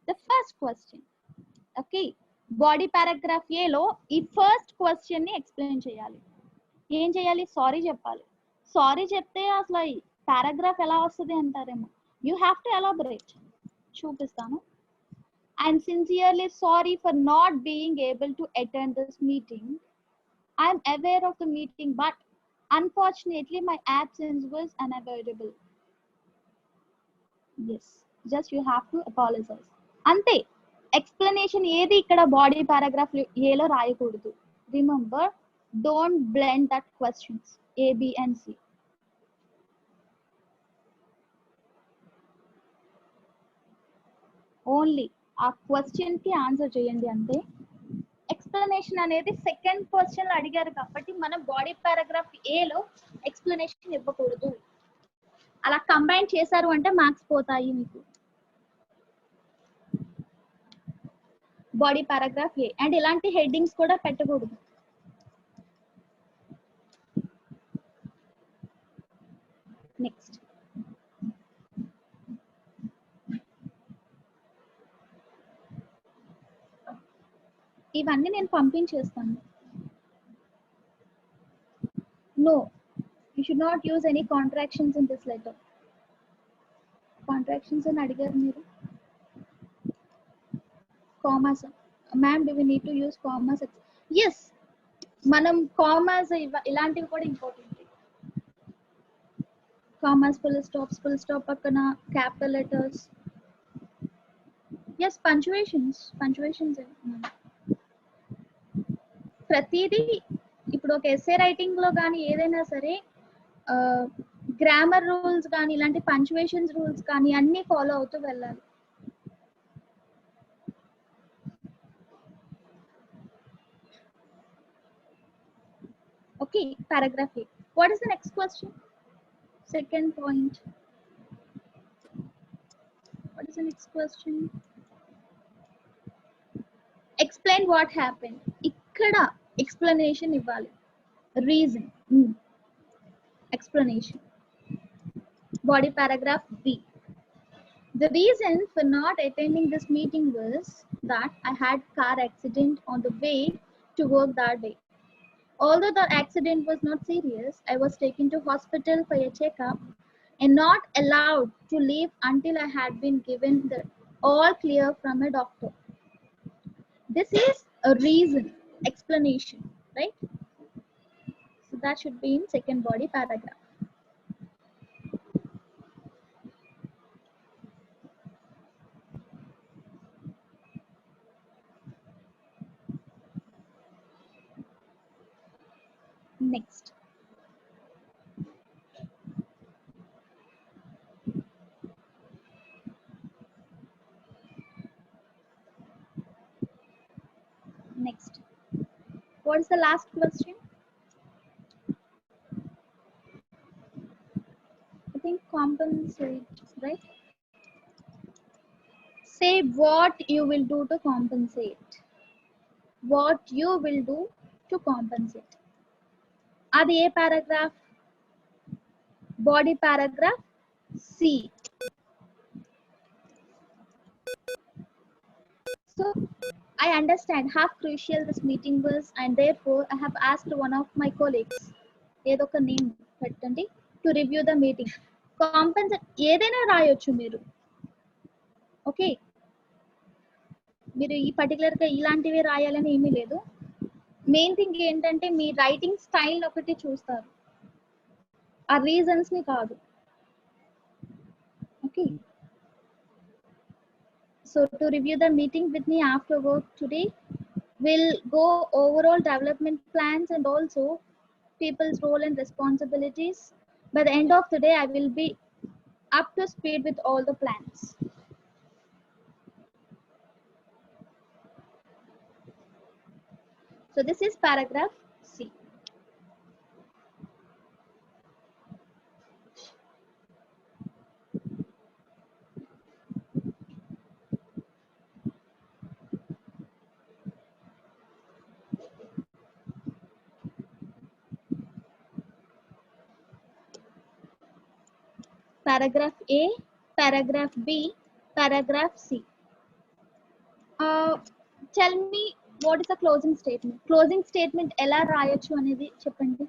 The first question. Okay, body paragraph ఏలో ఈ ఫస్ట్ క్వశ్చన్ ని ఎక్స్ప్లెయిన్ చేయాలి. ఏం చేయాలి? సారీ చెప్పాలి. సారీ చెప్తే అసలు పారాగ్రాఫ్ ఎలా వస్తుంది అంటారేమో. You have to elaborate. చూపిస్తాను. I'm sincerely sorry for not being able to attend this meeting. I'm aware of the meeting but unfortunately my absence was unavoidable. Yes, just you have to apologize. అంతే. Explanation ఏది ఇక్కడ body paragraph ఏలో రాయకూడదు. Remember, don't blend that questions A, B and C. Only ఆ question కి answer చేయండి అంతే. Explanation అనేది సెకండ్ క్వశ్చన్ లో అడిగారు కాబట్టి మనం బాడీ పారాగ్రాఫ్ ఏలో ఎక్స్ప్లెనేషన్ ఇవ్వకూడదు. అలా కంబైన్ చేశారు అంటే మార్క్స్ పోతాయి మీకు. బాడీ పారాగ్రాఫ్ ఏ, అండ్ ఇలాంటి హెడ్డింగ్స్ కూడా పెట్టకూడదు. నెక్స్ట్, ఇవన్నీ నేను పంపించేస్తాను. No, you should not use any contractions in this letter. Contractions అని అడిగారు మీరు. Commas, ma'am do we need to use commas? Yes, మనం కామాస్ ఇలాంటివి కూడా ఇంపార్టెంట్. కామాస్, ఫుల్ స్టాప్ పక్కన క్యాపిటల్ లెటర్స్. ఎస్, పంచువేషన్స్ ప్రతిదీ. ఇప్పుడు ఒక ఎస్సే రైటింగ్ లో కానీ ఏదైనా సరే గ్రామర్ రూల్స్ కానీ ఇలాంటి పంచువేషన్స్ రూల్స్ కానీ అన్ని ఫాలో అవుతూ వెళ్ళాలి. Okay, paragraph A. What is the next question? Second point. What is the next question? Explain what happened. Ikkada explanation ఇవ్వాలి. Reason. Explanation. Body paragraph B. The reason for not attending this meeting was that I had car accident on the way to work that day. Although the accident was not serious, I was taken to hospital for a checkup and not allowed to leave until I had been given the all clear from a doctor. This is a reason, explanation, right? So that should be in second body paragraph. Next, Next, what is the last question? I think compensate, right? Say what you will do to compensate. What you will do to compensate. అది ఏ paragraph? Body paragraph C. So I understand how crucial this meeting was, and therefore I have asked one of my colleagues, ఏదో ఒక name పెట్టండి, to review the meeting. Compensate ఏదైనా రాయొచ్చు మీరు. Okay, మీరు ఈ పర్టికులర్గా ఇలాంటివి రాయాలని ఏమీ లేదు. మెయిన్ థింగ్ ఏంటంటే మీ రైటింగ్ స్టైల్ ఒకటి చూస్తారు, ఆ రీజన్స్ ని కాదు. Okay, so to review the meeting with me after work today, we'll go overall development plans and also people's role and responsibilities. By the end of the day, I will be up to speed with all the plans. So this is paragraph C. Paragraph A, paragraph B, paragraph C. Tell me what is the closing statement? Closing statement ఎలా రాయొచ్చు అనేది చెప్పండి.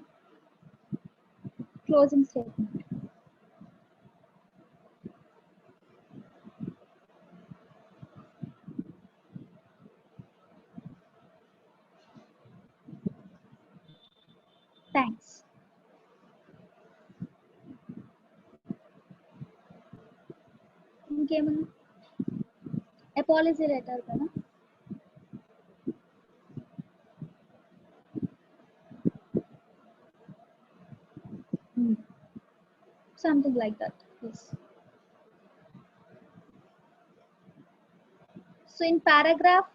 Closing statement. Thanks. ఇంకేమన్నా? Apology letter కదా. Something like that. Yes. So in paragraph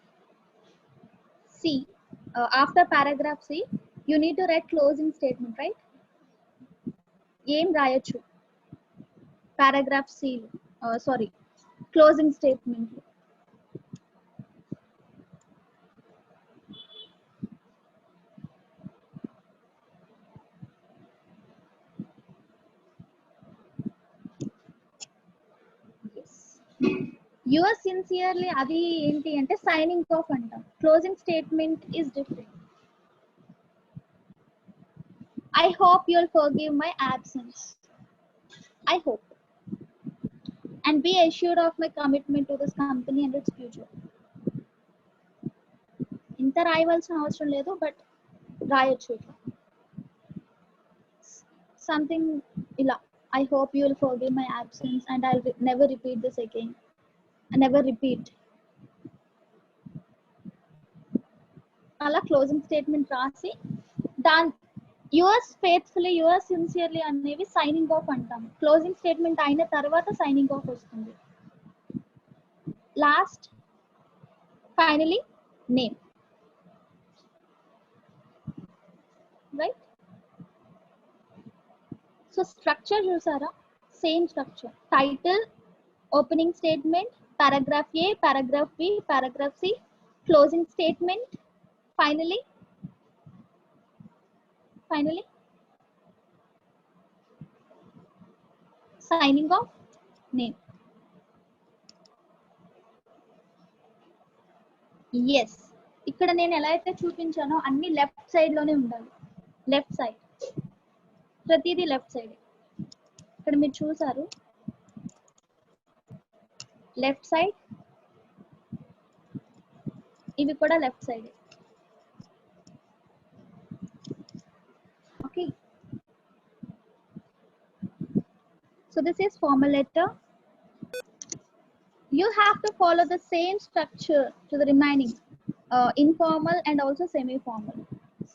C, after paragraph C, you need to write closing statement, right? ఏం రాయొచ్చు paragraph C, sorry, closing statement. Yes. Yours sincerely, అది ఏంటి అంటే signing off అంటాం. Closing statement is different. I hope you'll forgive my absence. I hope. And be assured of my commitment to this company and its future. ఇంత రాయవలసిన అవసరం లేదు, but రాయొచ్చు ఇట్లా. Something ఇలా, I hope you will forgive my absence and I'll never repeat this again. I never repeat. అలా closing statement రాసి దాని yours faithfully, yours sincerely అనేవి సైనింగ్ ఆఫ్ అంటాం. క్లోజింగ్ స్టేట్మెంట్ అయిన తర్వాత సైనింగ్ ఆఫ్ వస్తుంది. Last finally name, right? So structure చూసారా? Same structure. Title, opening statement, paragraph A, paragraph B, paragraph C, closing statement, finally signing off, name. Yes, ఇక్కడ నేను ఎలా అయితే చూపించానో అన్ని లెఫ్ట్ సైడ్ లోనే ఉండాలి. లెఫ్ట్ సైడ్, ప్రతిదీ లెఫ్ట్ సైడ్. ఇక్కడ మీరు చూసారు, లెఫ్ట్ సైడ్, ఇవి కూడా left side. Okay, so this is formal letter. You have to follow the same structure to the remaining informal and also semi formal.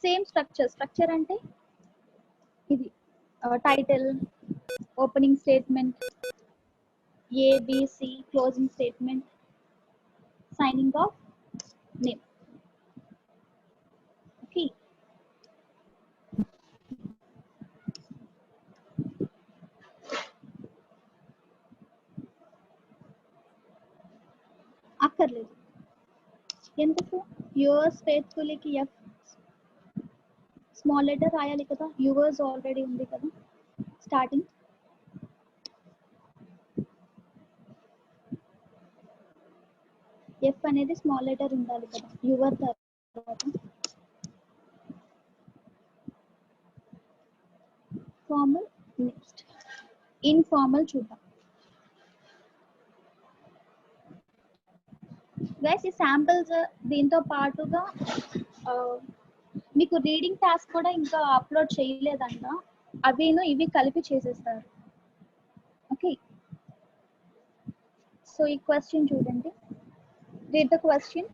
Same structure అంటే ఇది title, opening statement, A, B, C, closing statement, signing off, name. అక్కర్లేదు. ఎందుకు? Yours ఫేత్ఫుల్లీకి F small letter రాయాలి కదా, yours already ఉంది కదా starting. F అనేది small letter ఉండాలి కదా యువర్ తర్వాత. ఫార్మల్. నెక్స్ట్ ఇన్ఫార్మల్ చూద్దాం. గైస్ ఈ శాంపిల్స్ దీంతో పాటుగా మీకు రీడింగ్ టాస్క్ కూడా ఇంకా అప్లోడ్ చేయలేదంట, అవిను ఇవి కలిపి చేసేస్తారు. ఓకే, సో ఈ క్వశ్చన్ చూడండి. Read the question.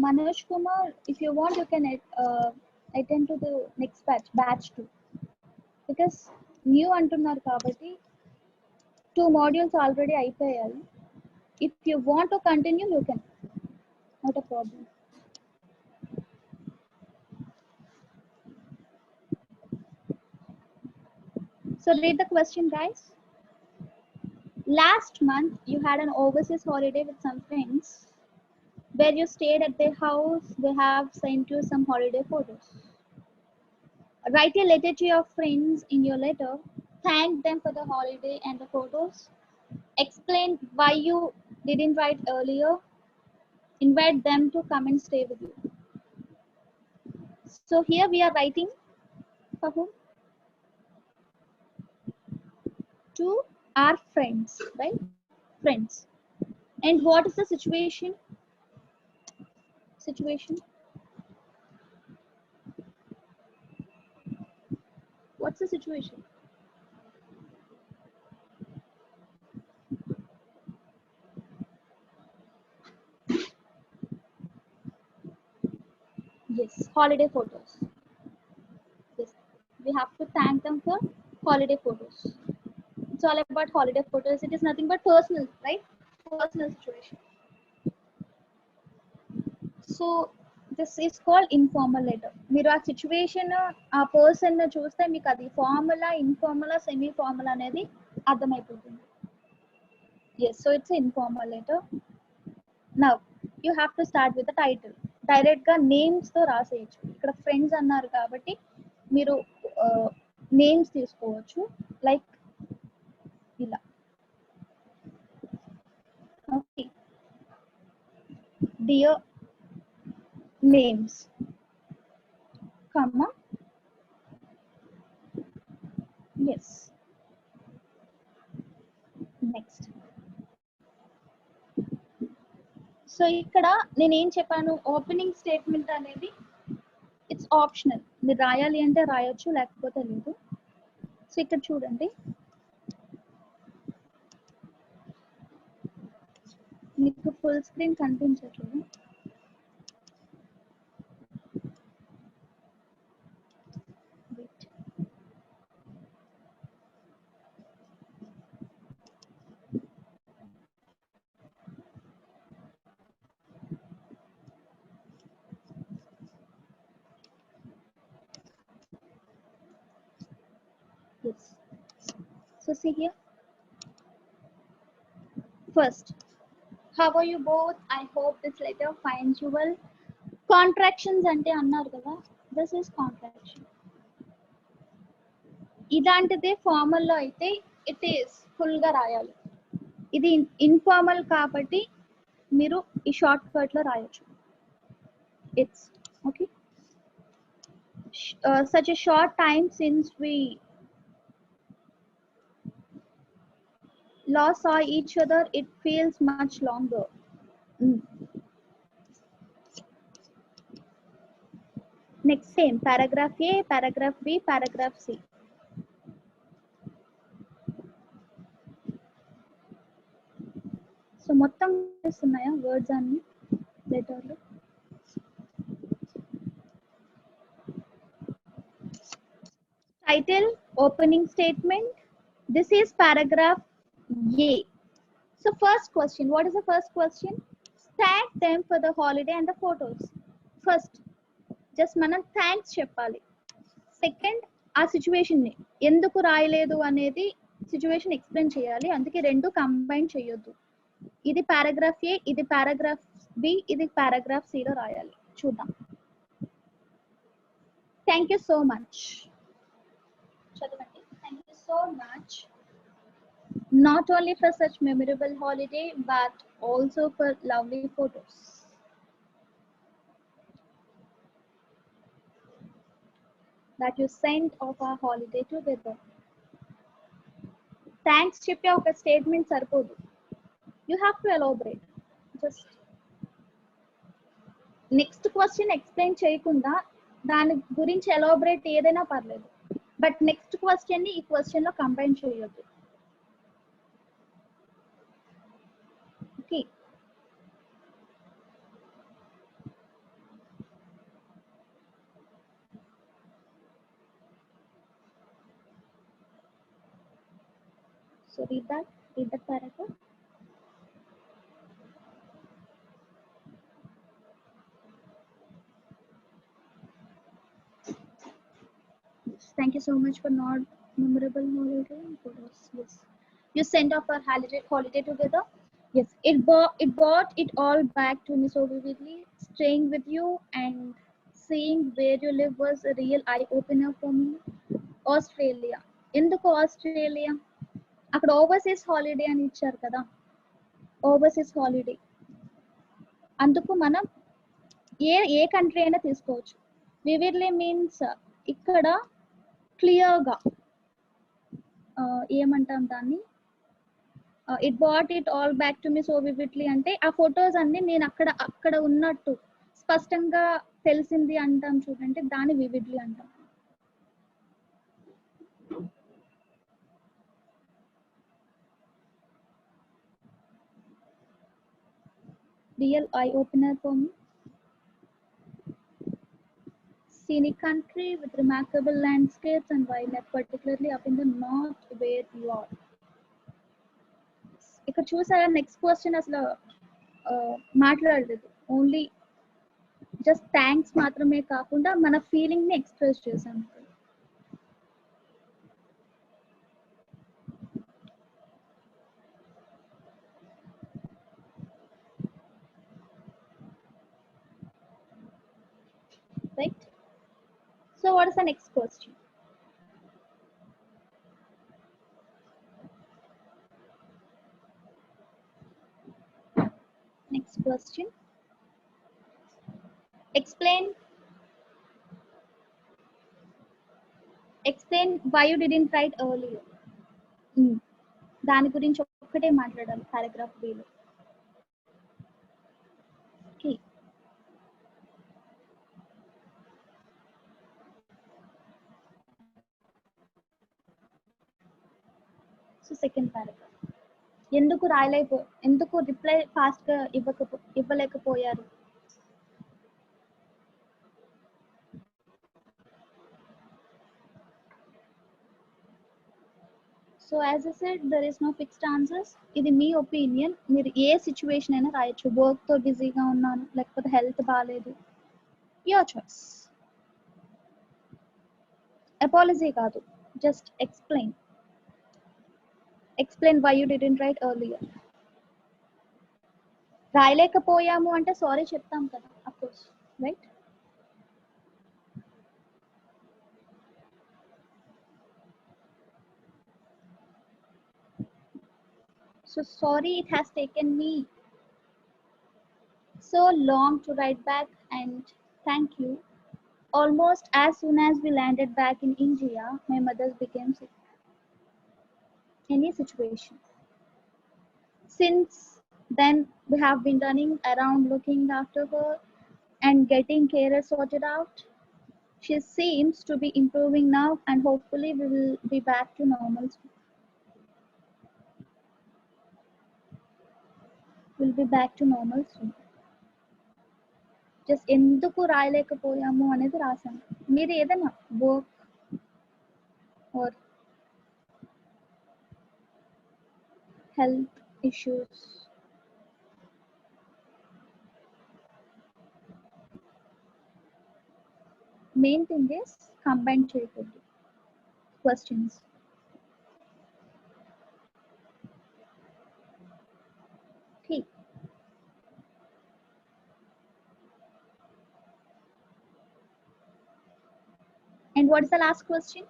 Manoj Kumar, if you want, you can attend to the next batch 2, because new antunnaru kabatti 2 modules already అయిపోయాయి. If you want to continue, you can, not a problem. So read the question, guys. Last month you had an overseas holiday with some friends where you stayed at their house. They have sent you some holiday photos. Write a letter to your friends. In your letter, thank them for the holiday and the photos. Explain why you didn't write earlier. Invite them to come and stay with you. So here we are writing for whom? To our friends, right? Friends. And what is the situation? What's the situation? Yes, holiday photos. Yes, we have to thank them for holiday photos. It's all about holiday photos. It is nothing but personal, right? Personal situation. So this is called informal letter. మీరు ఆ situation ఆ person చూస్తే మీకు అది formula, informal, semi formula అనేది అర్థమైపోతుంది. Yes, so it's informal letter. Now you have to start with the title. Direct గా names తో రాసేయచ్చు. ఇక్కడ ఫ్రెండ్స్ అన్నారు కాబట్టి మీరు నేమ్స్ తీసుకోవచ్చు, లైక్ ఇలా. Okay, dear names, comma, yes, next. So ఇక్కడ నేను ఏం చెప్పాను, ఓపెనింగ్ స్టేట్మెంట్ అనేది ఇట్స్ ఆప్షనల్. మీరు రాయాలి అంటే రాయొచ్చు, లేకపోతే లేదు. సో ఇక్కడ చూడండి, మీకు ఫుల్ స్క్రీన్ కనిపించట్లేదు. Yes. So see here. First, how are you both? I hope this letter finds you well. Contractions ante annaru kada, this is contraction. ఇలాంటిదే ఫార్మల్ లో అయితే ఇట్ ఈస్ ఫుల్ గా రాయాలి. ఇది ఇన్ఫార్మల్ కాబట్టి మీరు ఈ షార్ట్ కట్ లో రాయొచ్చు. It's okay. Such a short time since we last saw each other, it feels much longer. Next, same paragraph A, paragraph B, paragraph C. So మొత్తం ఉన్నాయా వర్డ్స్ అన్ని లెటర్లు? Title, opening statement. This is paragraph A. So first question, what is the first question? tag them for the holiday and the photos. First, just మనం thanks చెప్పాలి. Second, ఆ situation ని ఎందుకు రాయలేదు అనేది సిచ్యువేషన్ ఎక్స్ప్లెయిన్ చేయాలి. అందుకే రెండు కంబైన్ చేయొద్దు. ఇది పారాగ్రాఫ్ ఏ, ఇది పారాగ్రాఫ్ బి, ఇది పారాగ్రాఫ్ సి లో రాయాలి. చూద్దాం. Thank you so much. చదవండి. Thank you so much. Not only for such memorable holiday, but also for lovely photos that you sent of our holiday together. Thanks చెప్పే ఒక statement సరిపోదు. You have to elaborate. Just next question explain చేయకుండా దాని గురించి elaborate ఏదైనా పర్లేదు, but next question ని ఈ క్వశ్చన్ లో కంబైన్ చేయొద్దు. Okay, so read that paragraph. Thank you so much for not memorable holiday photos. Yes, you sent off our holiday together. Yes, it brought it all back to me so vividly. Staying with you and seeing where you live was a real eye opener for me. Australia. ఎందుకు Australia? అక్కడ overseas holiday అని ఇచ్చారు కదా, overseas holiday. అందుకు మనం ఏ country అయినా తీసుకోవచ్చు. Vividly means ఇక్కడ క్లియర్గా ఏమంటాం దాన్ని, it bought it all back to me so vividly అంటే ఆ ఫొటోస్ అన్ని నేను అక్కడ ఉన్నట్టు స్పష్టంగా తెలిసింది అంటాం చూడండి, దాన్ని వివిడ్లీ అంటాం. Real eye opener for me. Scenic country with remarkable landscapes and wildlife, particularly up in the north where you are. ఇక్కడ చూసారా, నెక్స్ట్ క్వశ్చన్ అసలు మాట్లాడలేదు, ఓన్లీ జస్ట్ థ్యాంక్స్ మాత్రమే కాకుండా మన ఫీలింగ్ ని ఎక్స్ప్రెస్ చేశాం. Right? So what is the next question? Next question. Explain why you didn't write earlier. దాని గురించి ఒక్కటే మాట్లాడాలి పారాగ్రాఫ్ బి లో. ఓకే, సో సెకండ్ పారాగ్రాఫ్, ఎందుకు రిప్లై ఫాస్ట్ గా ఇవ్వలేకపోయారు? So as I said, there is no fixed answers. ఇది మీ ఒపీనియన్, మీరు ఏ సిచ్యువేషన్ అయినా రాయొచ్చు. వర్క్ తో బిజీగా ఉన్నాను, లేకపోతే హెల్త్ బాగాలేదు, యువర్ చాయిస్. అపాలజీ కాదు, just explain why you didn't write earlier. రాయలేకపోయాము అంటే సారీ చెప్తాం కదా, of course, right? So sorry it has taken me so long to write back, and thank you. Almost as soon as we landed back in India, my mother became sick. Any situation. Since then, we have been running around looking after her and getting carer sorted out. She seems to be improving now, and hopefully we will be back to normal soon. We'll be back to normal soon. Just ఎందుకు రాయలేకపోయాము అనేది రాశాను. మీరు ఏదైనా work or health issues, main thing is combine చేయకూడదు questions. Okay. And what is the last question?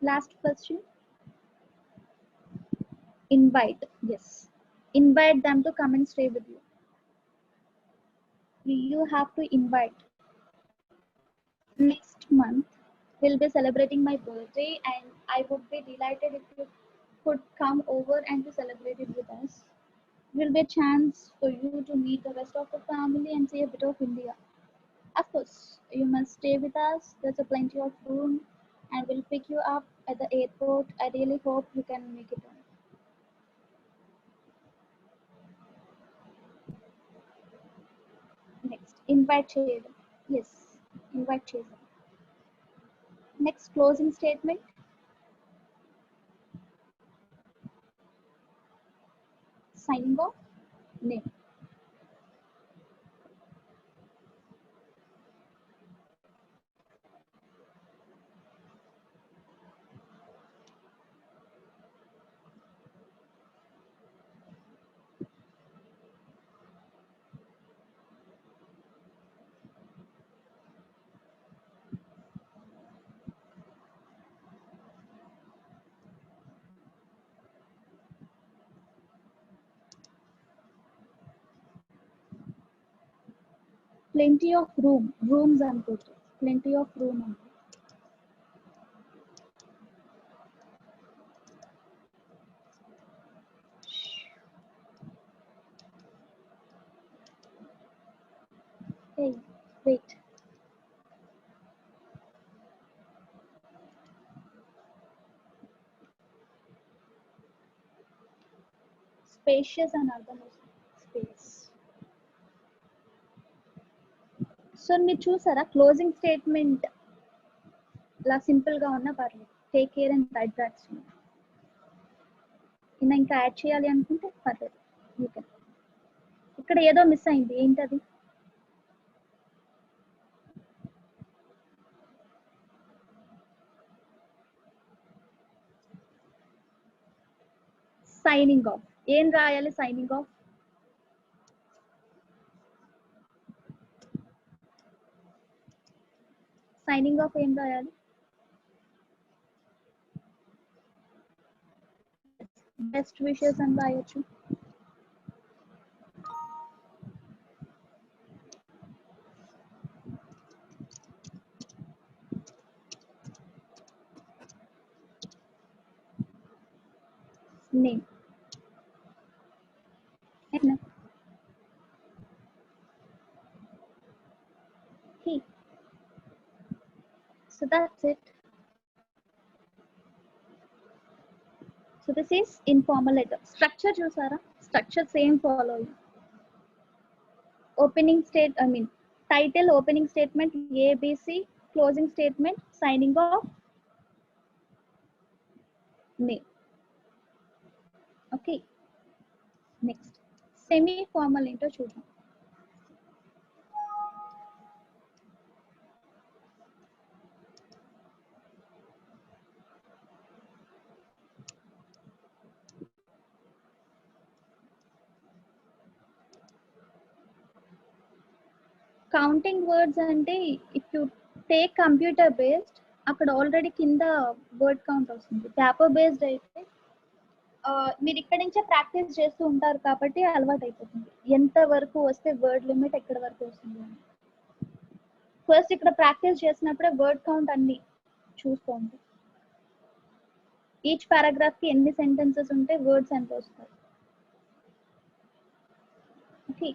Last question. Invite. Yes. Invite them to come and stay with you. You have to invite. Next month, we'll be celebrating my birthday, and I would be delighted if you could come over and to celebrate it with us. It will be a chance for you to meet the rest of the family and see a bit of India. Of course, you must stay with us. There's a plenty of room, and we'll pick you up at the airport. I really hope you can make it on. Next, invite చేయడం. Yes, invite చేయడం. Next, closing statement. Signing off. Name. Plenty of room. Rooms అనుకోవచ్చు. Plenty of room అనుకో. Hey, wait. Spacious and అర్థం space. So మీరు చూసారా closing statement ఇలా simple గా ఉన్నా పర్లేదు. Take care and right backs ఇంకా యాడ్ చేయాలి అనుకుంటే పర్లేదు. You can. ఇక్కడ ఏదో మిస్ అయింది, ఏంటది? Signing off. ఏం రాయాలి సైనింగ్ ఆఫ్? సైనింగ్ ఆఫ్ ఏం రాయాలి? బెస్ట్ విషెస్ అని రాయొచ్చు. Name. So that's it. So this is informal letter. Structure chusara. Structure same following. Opening state, I mean title, opening statement, ABC, closing statement, signing off, name. Okay. Next, semi formal into చూద్దాం. Counting words అంటే if you take computer based అక్కడ already కింద word count వస్తుంది. Paper based అయితే మీరు ఇక్కడ నుంచే practice చేస్తూ ఉంటారు కాబట్టి అలవాటు అయిపోతుంది ఎంత వరకు వస్తే వర్డ్ లిమిట్ ఎక్కడ వరకు వస్తుంది అని. ఫస్ట్ ఇక్కడ ప్రాక్టీస్ చేసినప్పుడే వర్డ్ కౌంట్ అన్ని చూసుకోండి. ఈచ్ పారాగ్రాఫ్ కి ఎన్ని సెంటెన్సెస్ ఉంటే వర్డ్స్ ఎంత వస్తాయి. ఓకే.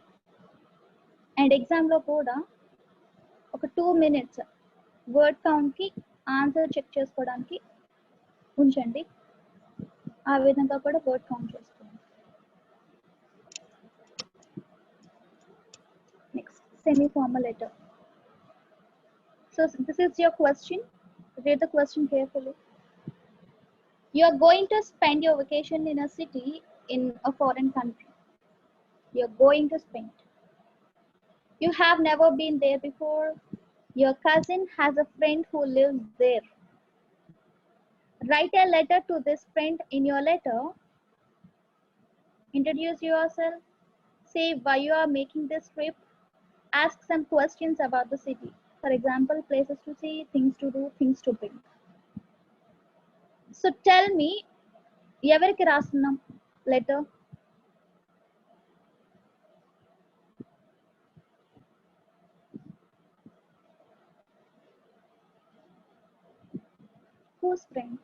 అండ్ ఎగ్జామ్ లో కూడా ఒక 2 minutes వర్డ్ కౌంట్ కి ఆన్సర్ చెక్ చేసుకోవడానికి ఉంచండి. ఆ విధంగా కూడా వర్డ్ కౌంట్ చేసుకోండి. Next, semi formal letter. So this is your question. Read the question carefully. You are going to spend your vacation in a city in a foreign country. You're going to Spain. You have never been there before. Your cousin has a friend who lives there. Write a letter to this friend. In your letter, introduce yourself, say why you are making this trip, ask some questions about the city. For example, places to see, things to do, things to bring. So tell me, ఎవరికి రాస్తున్నాం letter? Whose friend?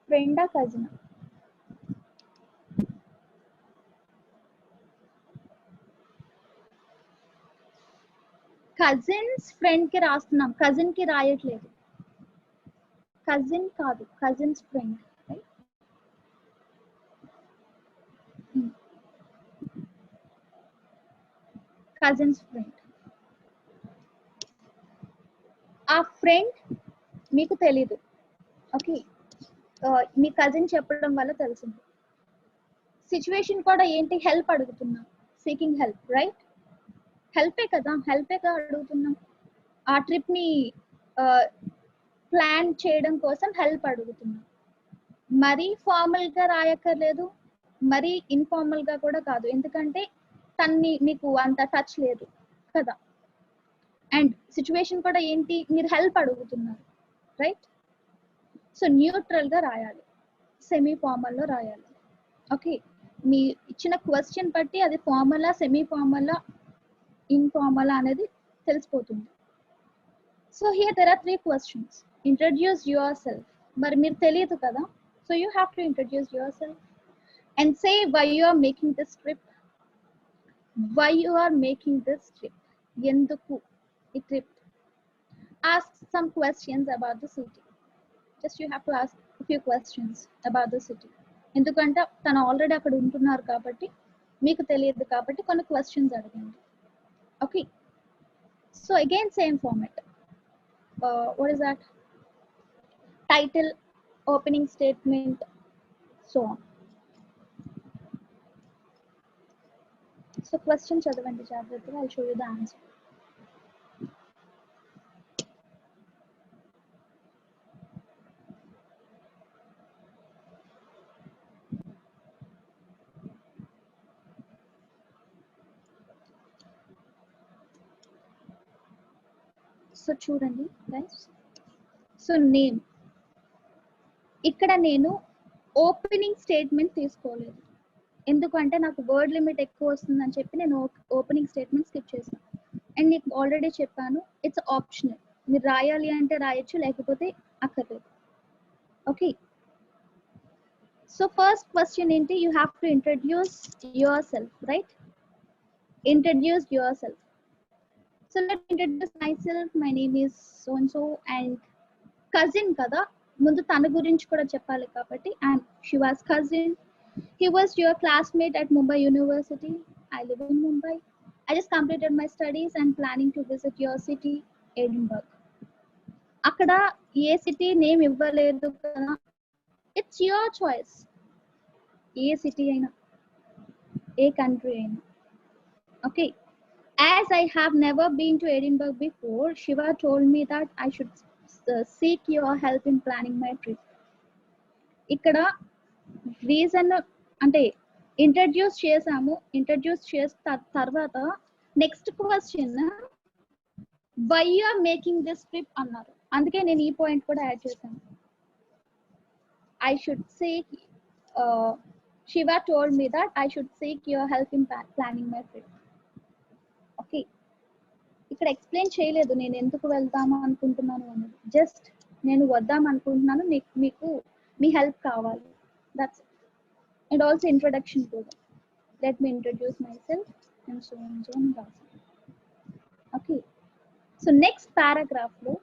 Friend or cousin? Cousins friend కి రాస్తున్నాం, cousin కి రాయట్లేదు. Cousin కాదు, cousins friend. Cousins friend. ఆ friend మీకు తెలీదు, okay, మీ cousin చెప్పడం వల్ల తెలిసింది. సిచ్యువేషన్ కూడా ఏంటి, హెల్ప్ అడుగుతున్నాం, సీకింగ్ హెల్ప్, రైట్? హెల్పే కదా, హెల్పే కదా అడుగుతున్నాం. ఆ ట్రిప్ ని ప్లాన్ చేయడం కోసం హెల్ప్ అడుగుతున్నాం. మరీ ఫార్మల్ గా రాయక్కర్లేదు, మరీ ఇన్ఫార్మల్ గా కూడా కాదు, ఎందుకంటే తన్ని మీకు అంత టచ్ లేదు కదా. అండ్ సిచ్యువేషన్ కూడా ఏంటి, మీరు హెల్ప్ అడుగుతున్నారు, రైట్? సో న్యూట్రల్ గా రాయాలి, సెమీ ఫార్మల్ లో రాయాలి. ఓకే, మీ ఇచ్చిన క్వశ్చన్ బట్టి అది ఫార్మలా, సెమీ ఫార్మలా, ఇన్ఫార్మలా అనేది తెలిసిపోతుంది. So here there are 3 questions. Introduce yourself. మరి మీరు తెలియదు కదా, so you have to introduce yourself and say why you are making this trip. Why you are making this trip? ఎందుకు ఈ trip? Ask some questions about the city. Just you have to ask a few questions about the city. ఎందుకంటే తను already అక్కడ ఉంటున్నారు కాబట్టి, మీకు తెలియదు కాబట్టి కొన్ని క్వశ్చన్స్ అడగండి. Okay, so again same format. What is that? Title, opening statement, so on. So question చదవండి జాగ్రత్తగా, I'll show you the answer. So చూడండి గైస్, సో నేమ్, ఇక్కడ నేను ఓపెనింగ్ స్టేట్మెంట్ తీసుకోలేదు, ఎందుకంటే నాకు వర్డ్ లిమిట్ ఎక్కువ వస్తుందని చెప్పి నేను ఓపెనింగ్ స్టేట్మెంట్ స్కిప్ చేశాను. అండ్ నీకు ఆల్రెడీ చెప్పాను, ఇట్స్ ఆప్షనల్, మీరు రాయాలి అంటే రాయొచ్చు, లేకపోతే అక్కర్లేదు. ఓకే, సో ఫస్ట్ క్వశ్చన్ ఏంటి, you have to introduce your self, right? Introduce your self. So let me introduce myself. My name is so and so, and cousin kada, mundu tana gurinchi kuda cheppali kabatti, and she was cousin. He was your classmate at Mumbai University. I live in Mumbai. I just completed my studies and planning to visit your city, Edinburgh. Akkada A city name ఇవ్వలేదు కదా, it's your choice. A city అయినా, ఏ country అయినా. Okay, as I have never been to Edinburgh before, Shiva told me that I should seek your help in planning my trip. Ikkada reason ante introduce chesamu, introduce chesta tarvata next question, why you are making this trip annaru, అందుకే నేను ఈ point కూడా add చేశాను. I should seek Shiva told me that I should seek your help in planning my trip. Okay, ఇక్కడ explain చేయలేదు నేను ఎందుకు వెళ్దాము అనుకుంటున్నాను అనేది, జస్ట్ నేను వద్దాం అనుకుంటున్నాను, మీకు మీ హెల్ప్ కావాలి, that's it. And also introduction కూడా, let me introduce myself and so and so అని రాసాను. ఓకే, సో నెక్స్ట్ పారాగ్రాఫ్ లో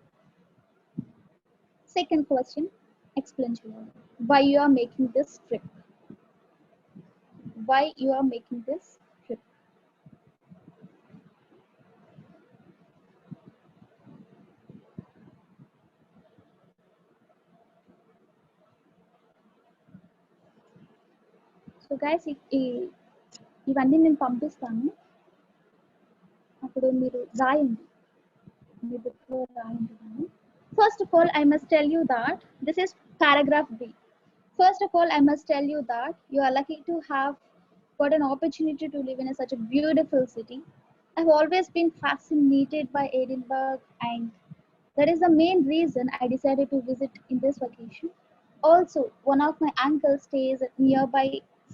సెకండ్ క్వశ్చన్ ఎక్స్ప్లెయిన్ చేయాలి, why you are making this trip. Why you are making this trip. So guys ఇవన్నీ నేను పంపిస్తాను, అప్పుడు మీరు రాయండి, మీ బుక్లో రాయండి. First of all, I must tell you that this is paragraph B. First of all, I must tell you that you are lucky to have got an opportunity to live in such a beautiful city. I've always been fascinated by Edinburgh, and that is the main reason I decided to visit in this vacation. Also, one of my uncles stays at nearby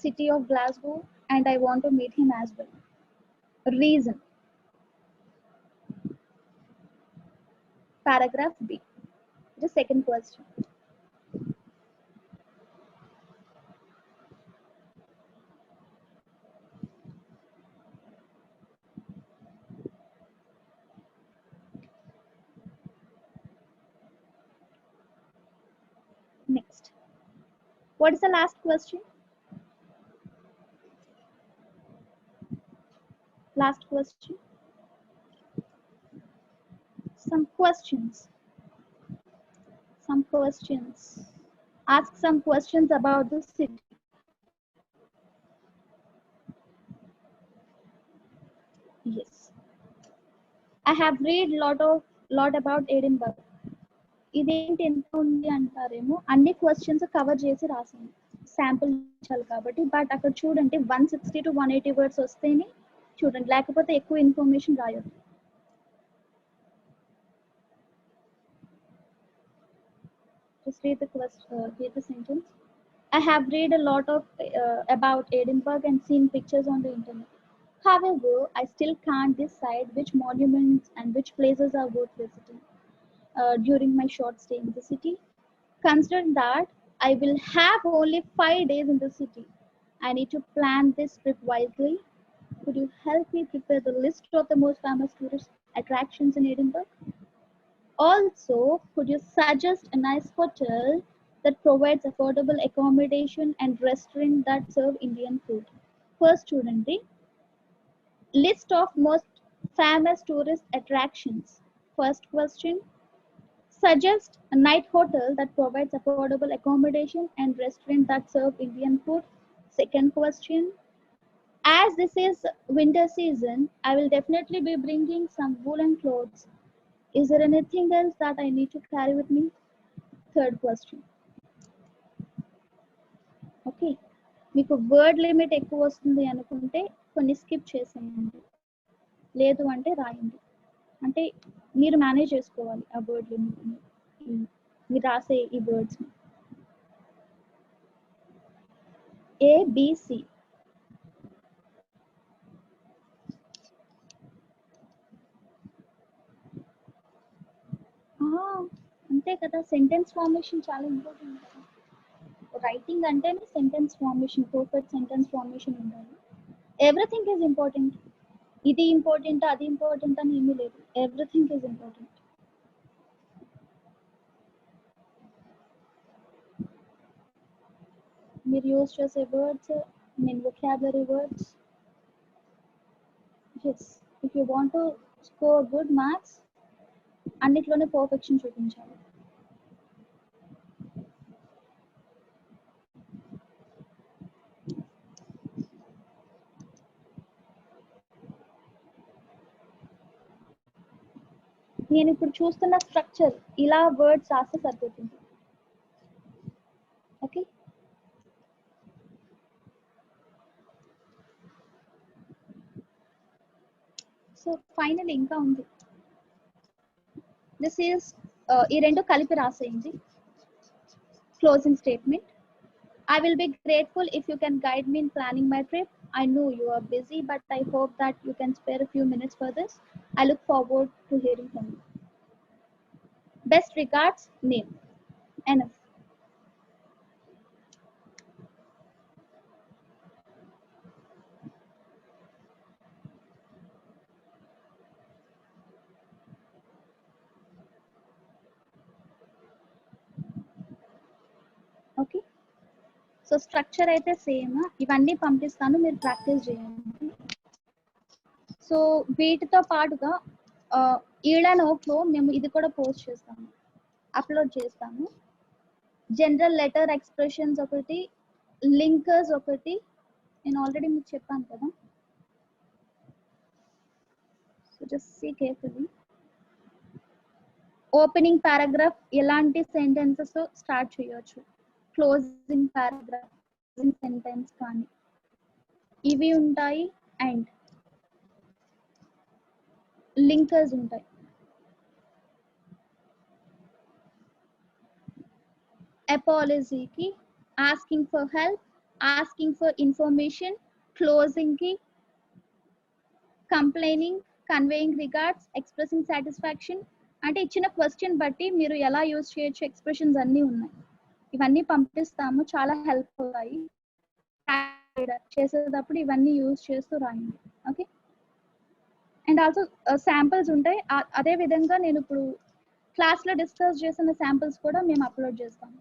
city of Glasgow, and I want to meet him as well. Reason. Paragraph B. The second question. Next. What is the last question? Last question. Some questions. Some questions. Ask some questions about the city. Yes. I have read lot about Edinburgh. ఇదేంటి ఎంత ఉంది అంటారేమో, అన్ని questions cover చేసి రాసింది sample ఇచ్చాలి కాబట్టి. But అక్కడ చూడండి 160 to 180 వర్డ్స్ వస్తేనే చూడండి, లేకపోతే ఎక్కువ information రాయొద్దు. Just read the sentence. I have read a lot about Edinburgh and seen pictures on the internet. However, I still can't decide which monuments and which places are worth visiting during my short stay in the city. Considering that I will have only 5 days in the city, I need to plan this trip wisely. Could you help me prepare the list of the most famous tourist attractions in Edinburgh? Also, could you suggest a nice hotel that provides affordable accommodation and restaurant that serve Indian food? First, student, list of most famous tourist attractions. First question, suggest a night hotel that provides affordable accommodation and restaurant that serve Indian food. Second question, as this is winter season, I will definitely be bringing some woolen clothes. Is there anything else that I need to carry with me? Third question. Okay, మీకు word limit ఎక్కువ వస్తుంది అనుకుంటే కొన్ని skip చేసేయండి, లేదు అంటే రాయండి. అంటే మీరు మేనేజ్ చేసుకోవాలి ఆ వర్డ్ లిమిట్ని, మీరు రాసే ఈ వర్డ్స్ని. ABC. అంతే కదా, సెంటెన్స్ ఫార్మేషన్ చాలా ఇంపార్టెంట్ కదా. రైటింగ్ అంటేనే sentence formation, perfect sentence formation ఉండాలి. Everything is important. ఇది ఇంపార్టెంట్ అది ఇంపార్టెంట్ అని ఏమీ లేదు, ఎవ్రీథింగ్ ఈజ్ ఇంపార్టెంట్. మీరు యూజ్ చేసే words, mean vocabulary words. Yes, if you want to score good marks, అన్నిట్లోనే పర్ఫెక్షన్ చూపించాలి. నేను ఇప్పుడు చూస్తున్న స్ట్రక్చర్ ఇలా వర్డ్స్ రాస్తే సరిపోతుంది. ఓకే, సో ఫైనల్ ఇంకా ఉంది. దిస్ ఈస్ ఈ రెండు కలిపి రాసేయండి. Closing statement. I will be grateful if you can guide me in planning my trip. I know you are busy, but I hope that you can spare a few minutes for this. I look forward to hearing from you. Best regards, Neil. Enough. Okay, so structure అయితే same. ఇవన్నీ పంపిస్తాను, మీరు practice చేయండి. So వీటితో పాటుగా ఈడ నోట్లో మేము ఇది కూడా పోస్ట్ చేస్తాము, అప్లోడ్ చేస్తాము. జనరల్ లెటర్ ఎక్స్ప్రెషన్స్ ఒకటి, లింకర్స్ ఒకటి, నేను ఆల్రెడీ మీకు చెప్పాను కదా. So just see carefully. Opening paragraph ఎలాంటి సెంటెన్సెస్ స్టార్ట్ చేయొచ్చు, క్లోజింగ్ పారాగ్రాఫ్, సెంటెన్స్ కానీ ఇవి ఉంటాయి. అండ్ లింకర్స్ ఉంటాయి. అపాలజీకి asking for help, asking for information, closing కి complaining, conveying regards, expressing satisfaction. అంటే ఇచ్చిన క్వశ్చన్ బట్టి మీరు ఎలా యూజ్ చేయొచ్చు ఎక్స్ప్రెషన్స్ అన్నీ ఉన్నాయి. ఇవన్నీ పంపిస్తాము, చాలా హెల్ప్ అవుతాయి చేసేటప్పుడు. ఇవన్నీ యూజ్ చేస్తూ రాయండి. ఓకే. అండ్ ఆల్సో శాంపిల్స్ ఉంటాయి. అదే విధంగా నేను ఇప్పుడు క్లాస్లో డిస్కస్ చేసిన శాంపిల్స్ కూడా మేము అప్లోడ్ చేస్తాము.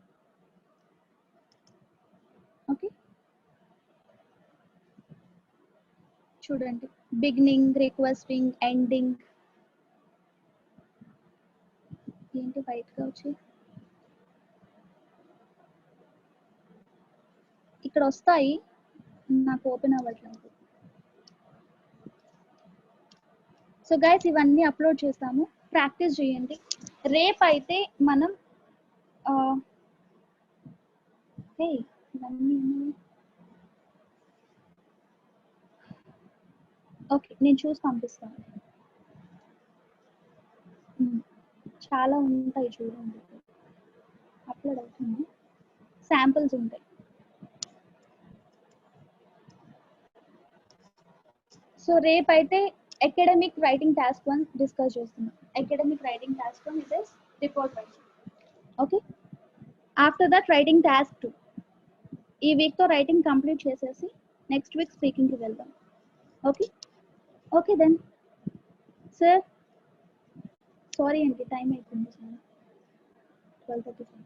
ఓకే. చూడండి, బిగినింగ్, రిక్వెస్టింగ్, ఎండింగ్. ఏంటి వైట్గా వచ్చి ఇక్కడ వస్తాయి, నాకు ఓపెన్ అవ్వట్లేదు. సో గైస్ ఇవన్నీ అప్లోడ్ చేస్తాము, ప్రాక్టీస్ చేయండి. రేపు అయితే మనం ఇవన్నీ ఓకే నేను చూసి పంపిస్తాను. చాలా ఉంటాయి చూడండి, అప్లోడ్ అవుతుంది. శాంపిల్స్ ఉంటాయి. సో రేపైతే అకాడమిక్ రైటింగ్ టాస్క్ 1 డిస్కస్ చేస్తున్నాం. Academic writing task 1 is report writing. Okay. After that writing task 2. ఈ వీక్తో రైటింగ్ కంప్లీట్ చేసేసి నెక్స్ట్ వీక్ స్పీకింగ్కి వెళ్దాం. Okay. Okay then sir, sorry అండి టైం అయిపోయింది సార్, 12:35.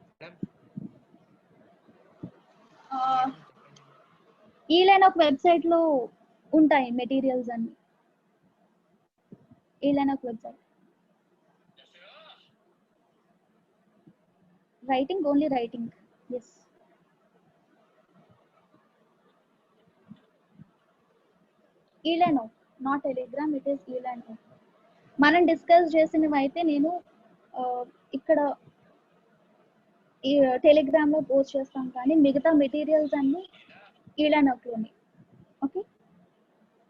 ఈలైన్ ఒక వెబ్సైట్లో ఉంటాయి మెటీరియల్స్ అన్ని. ఈలైన్ ఒక website. Writing, only writing. Yes. ఈలైన్, నాట్ టెలిగ్రామ్, ఇట్ ఈస్ ఈలైన్. మనం డిస్కస్ చేసినవి అయితే నేను ఇక్కడ ఈ టెలిగ్రామ్లో పోస్ట్ చేస్తాం, కానీ మిగతా మెటీరియల్స్ అన్ని ఈలైన్ ఒకలోనే. Okay.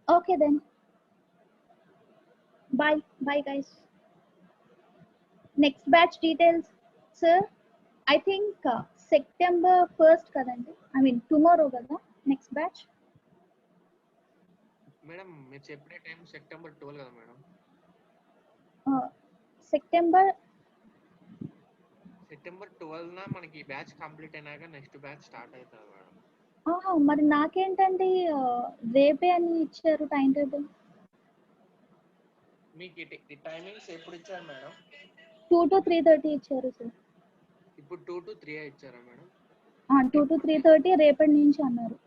Okay then bye bye guys. Next batch details sir, I think September 1st కదండి, ఐ మీన్ టుమారో కదా నెక్స్ట్ బ్యాచ్. మేడం మీరు చెప్పే టైం September 12 కదా మేడం? September 12న మనకి బ్యాచ్ కంప్లీట్ అయినాక నెక్స్ట్ బ్యాచ్ స్టార్ట్ అవుతుంది మేడం. మరి నాకేంటండి రేపే అని ఇచ్చారు టైం టేబుల్. మీకు టైమింగ్స్ ఎప్పుడు ఇచ్చారు మేడం? 2 to 3:30 ఇచ్చారు సార్. ఇప్పుడు 2 to 3 ఇచ్చారా మేడం? 2 to 3:30 రేపటి నుంచి అన్నారు.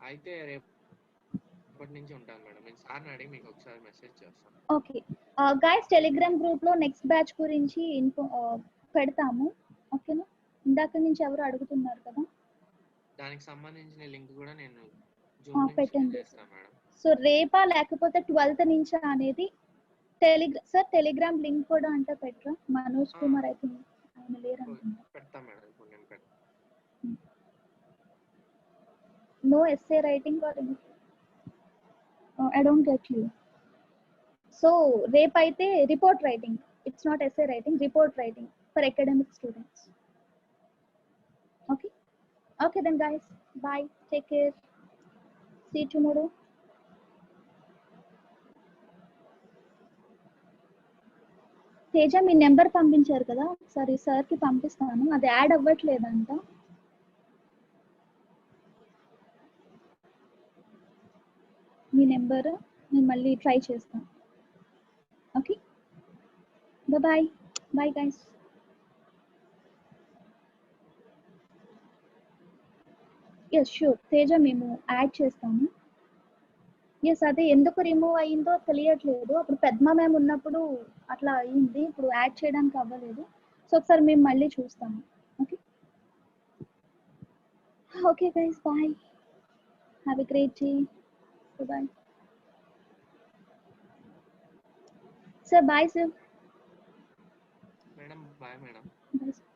అయితే రేపటి నుంచి ఉంటాను మేడం. నేను సార్ని అడిగి మీకు ఒకసారి మెసేజ్ చేస్తాను. ఓకే గైస్, టెలిగ్రామ్ గ్రూప్లో నెక్స్ట్ బ్యాచ్ గురించి పెడతాము. ఓకేనా? ఇందాక నుంచి ఎవరు అడుగుతున్నారు కదా, దానికి సంబంధించిన లింక్ కూడా నేను పెట్టండి. మేడం. సో రేపా లేకపోతే 12th నుంచి అనేది సార్ టెలిగ్రామ్ లింక్ కూడా అంటే పెట్టరా? మనోజ్ కుమార్ అయితే ఆయన లేరు అనుకుంటా. పెడతా మేడం, ఇప్పుడు నేను పెడతా. No essay writing or I don't get you. So రేపైతే report writing, it's not essay writing, report writing for academic students. Okay. Okay then guys, bye, take care, see tomorrow. Teja మీ నెంబర్ పంపించారు కదా, ఒకసారి సార్కి పంపిస్తాను, అది యాడ్ అవ్వట్లేదంట. మీ number నేను మళ్ళీ ట్రై చేస్తాను. Okay, bye bye guys. Yes sure Teja, మేము యాడ్ చేస్తాము. ఎస్, అదే ఎందుకు రిమూవ్ అయ్యిందో తెలియట్లేదు. అప్పుడు పెద్మ మ్యామ్ ఉన్నప్పుడు అట్లా అయ్యింది, ఇప్పుడు యాడ్ చేయడానికి అవ్వలేదు. సో ఒకసారి మేము మళ్ళీ చూస్తాము. Okay. Okay guys, bye. Have a great day. Bye-bye. Sir, bye, sir. Madam bye madam. Bye, sir.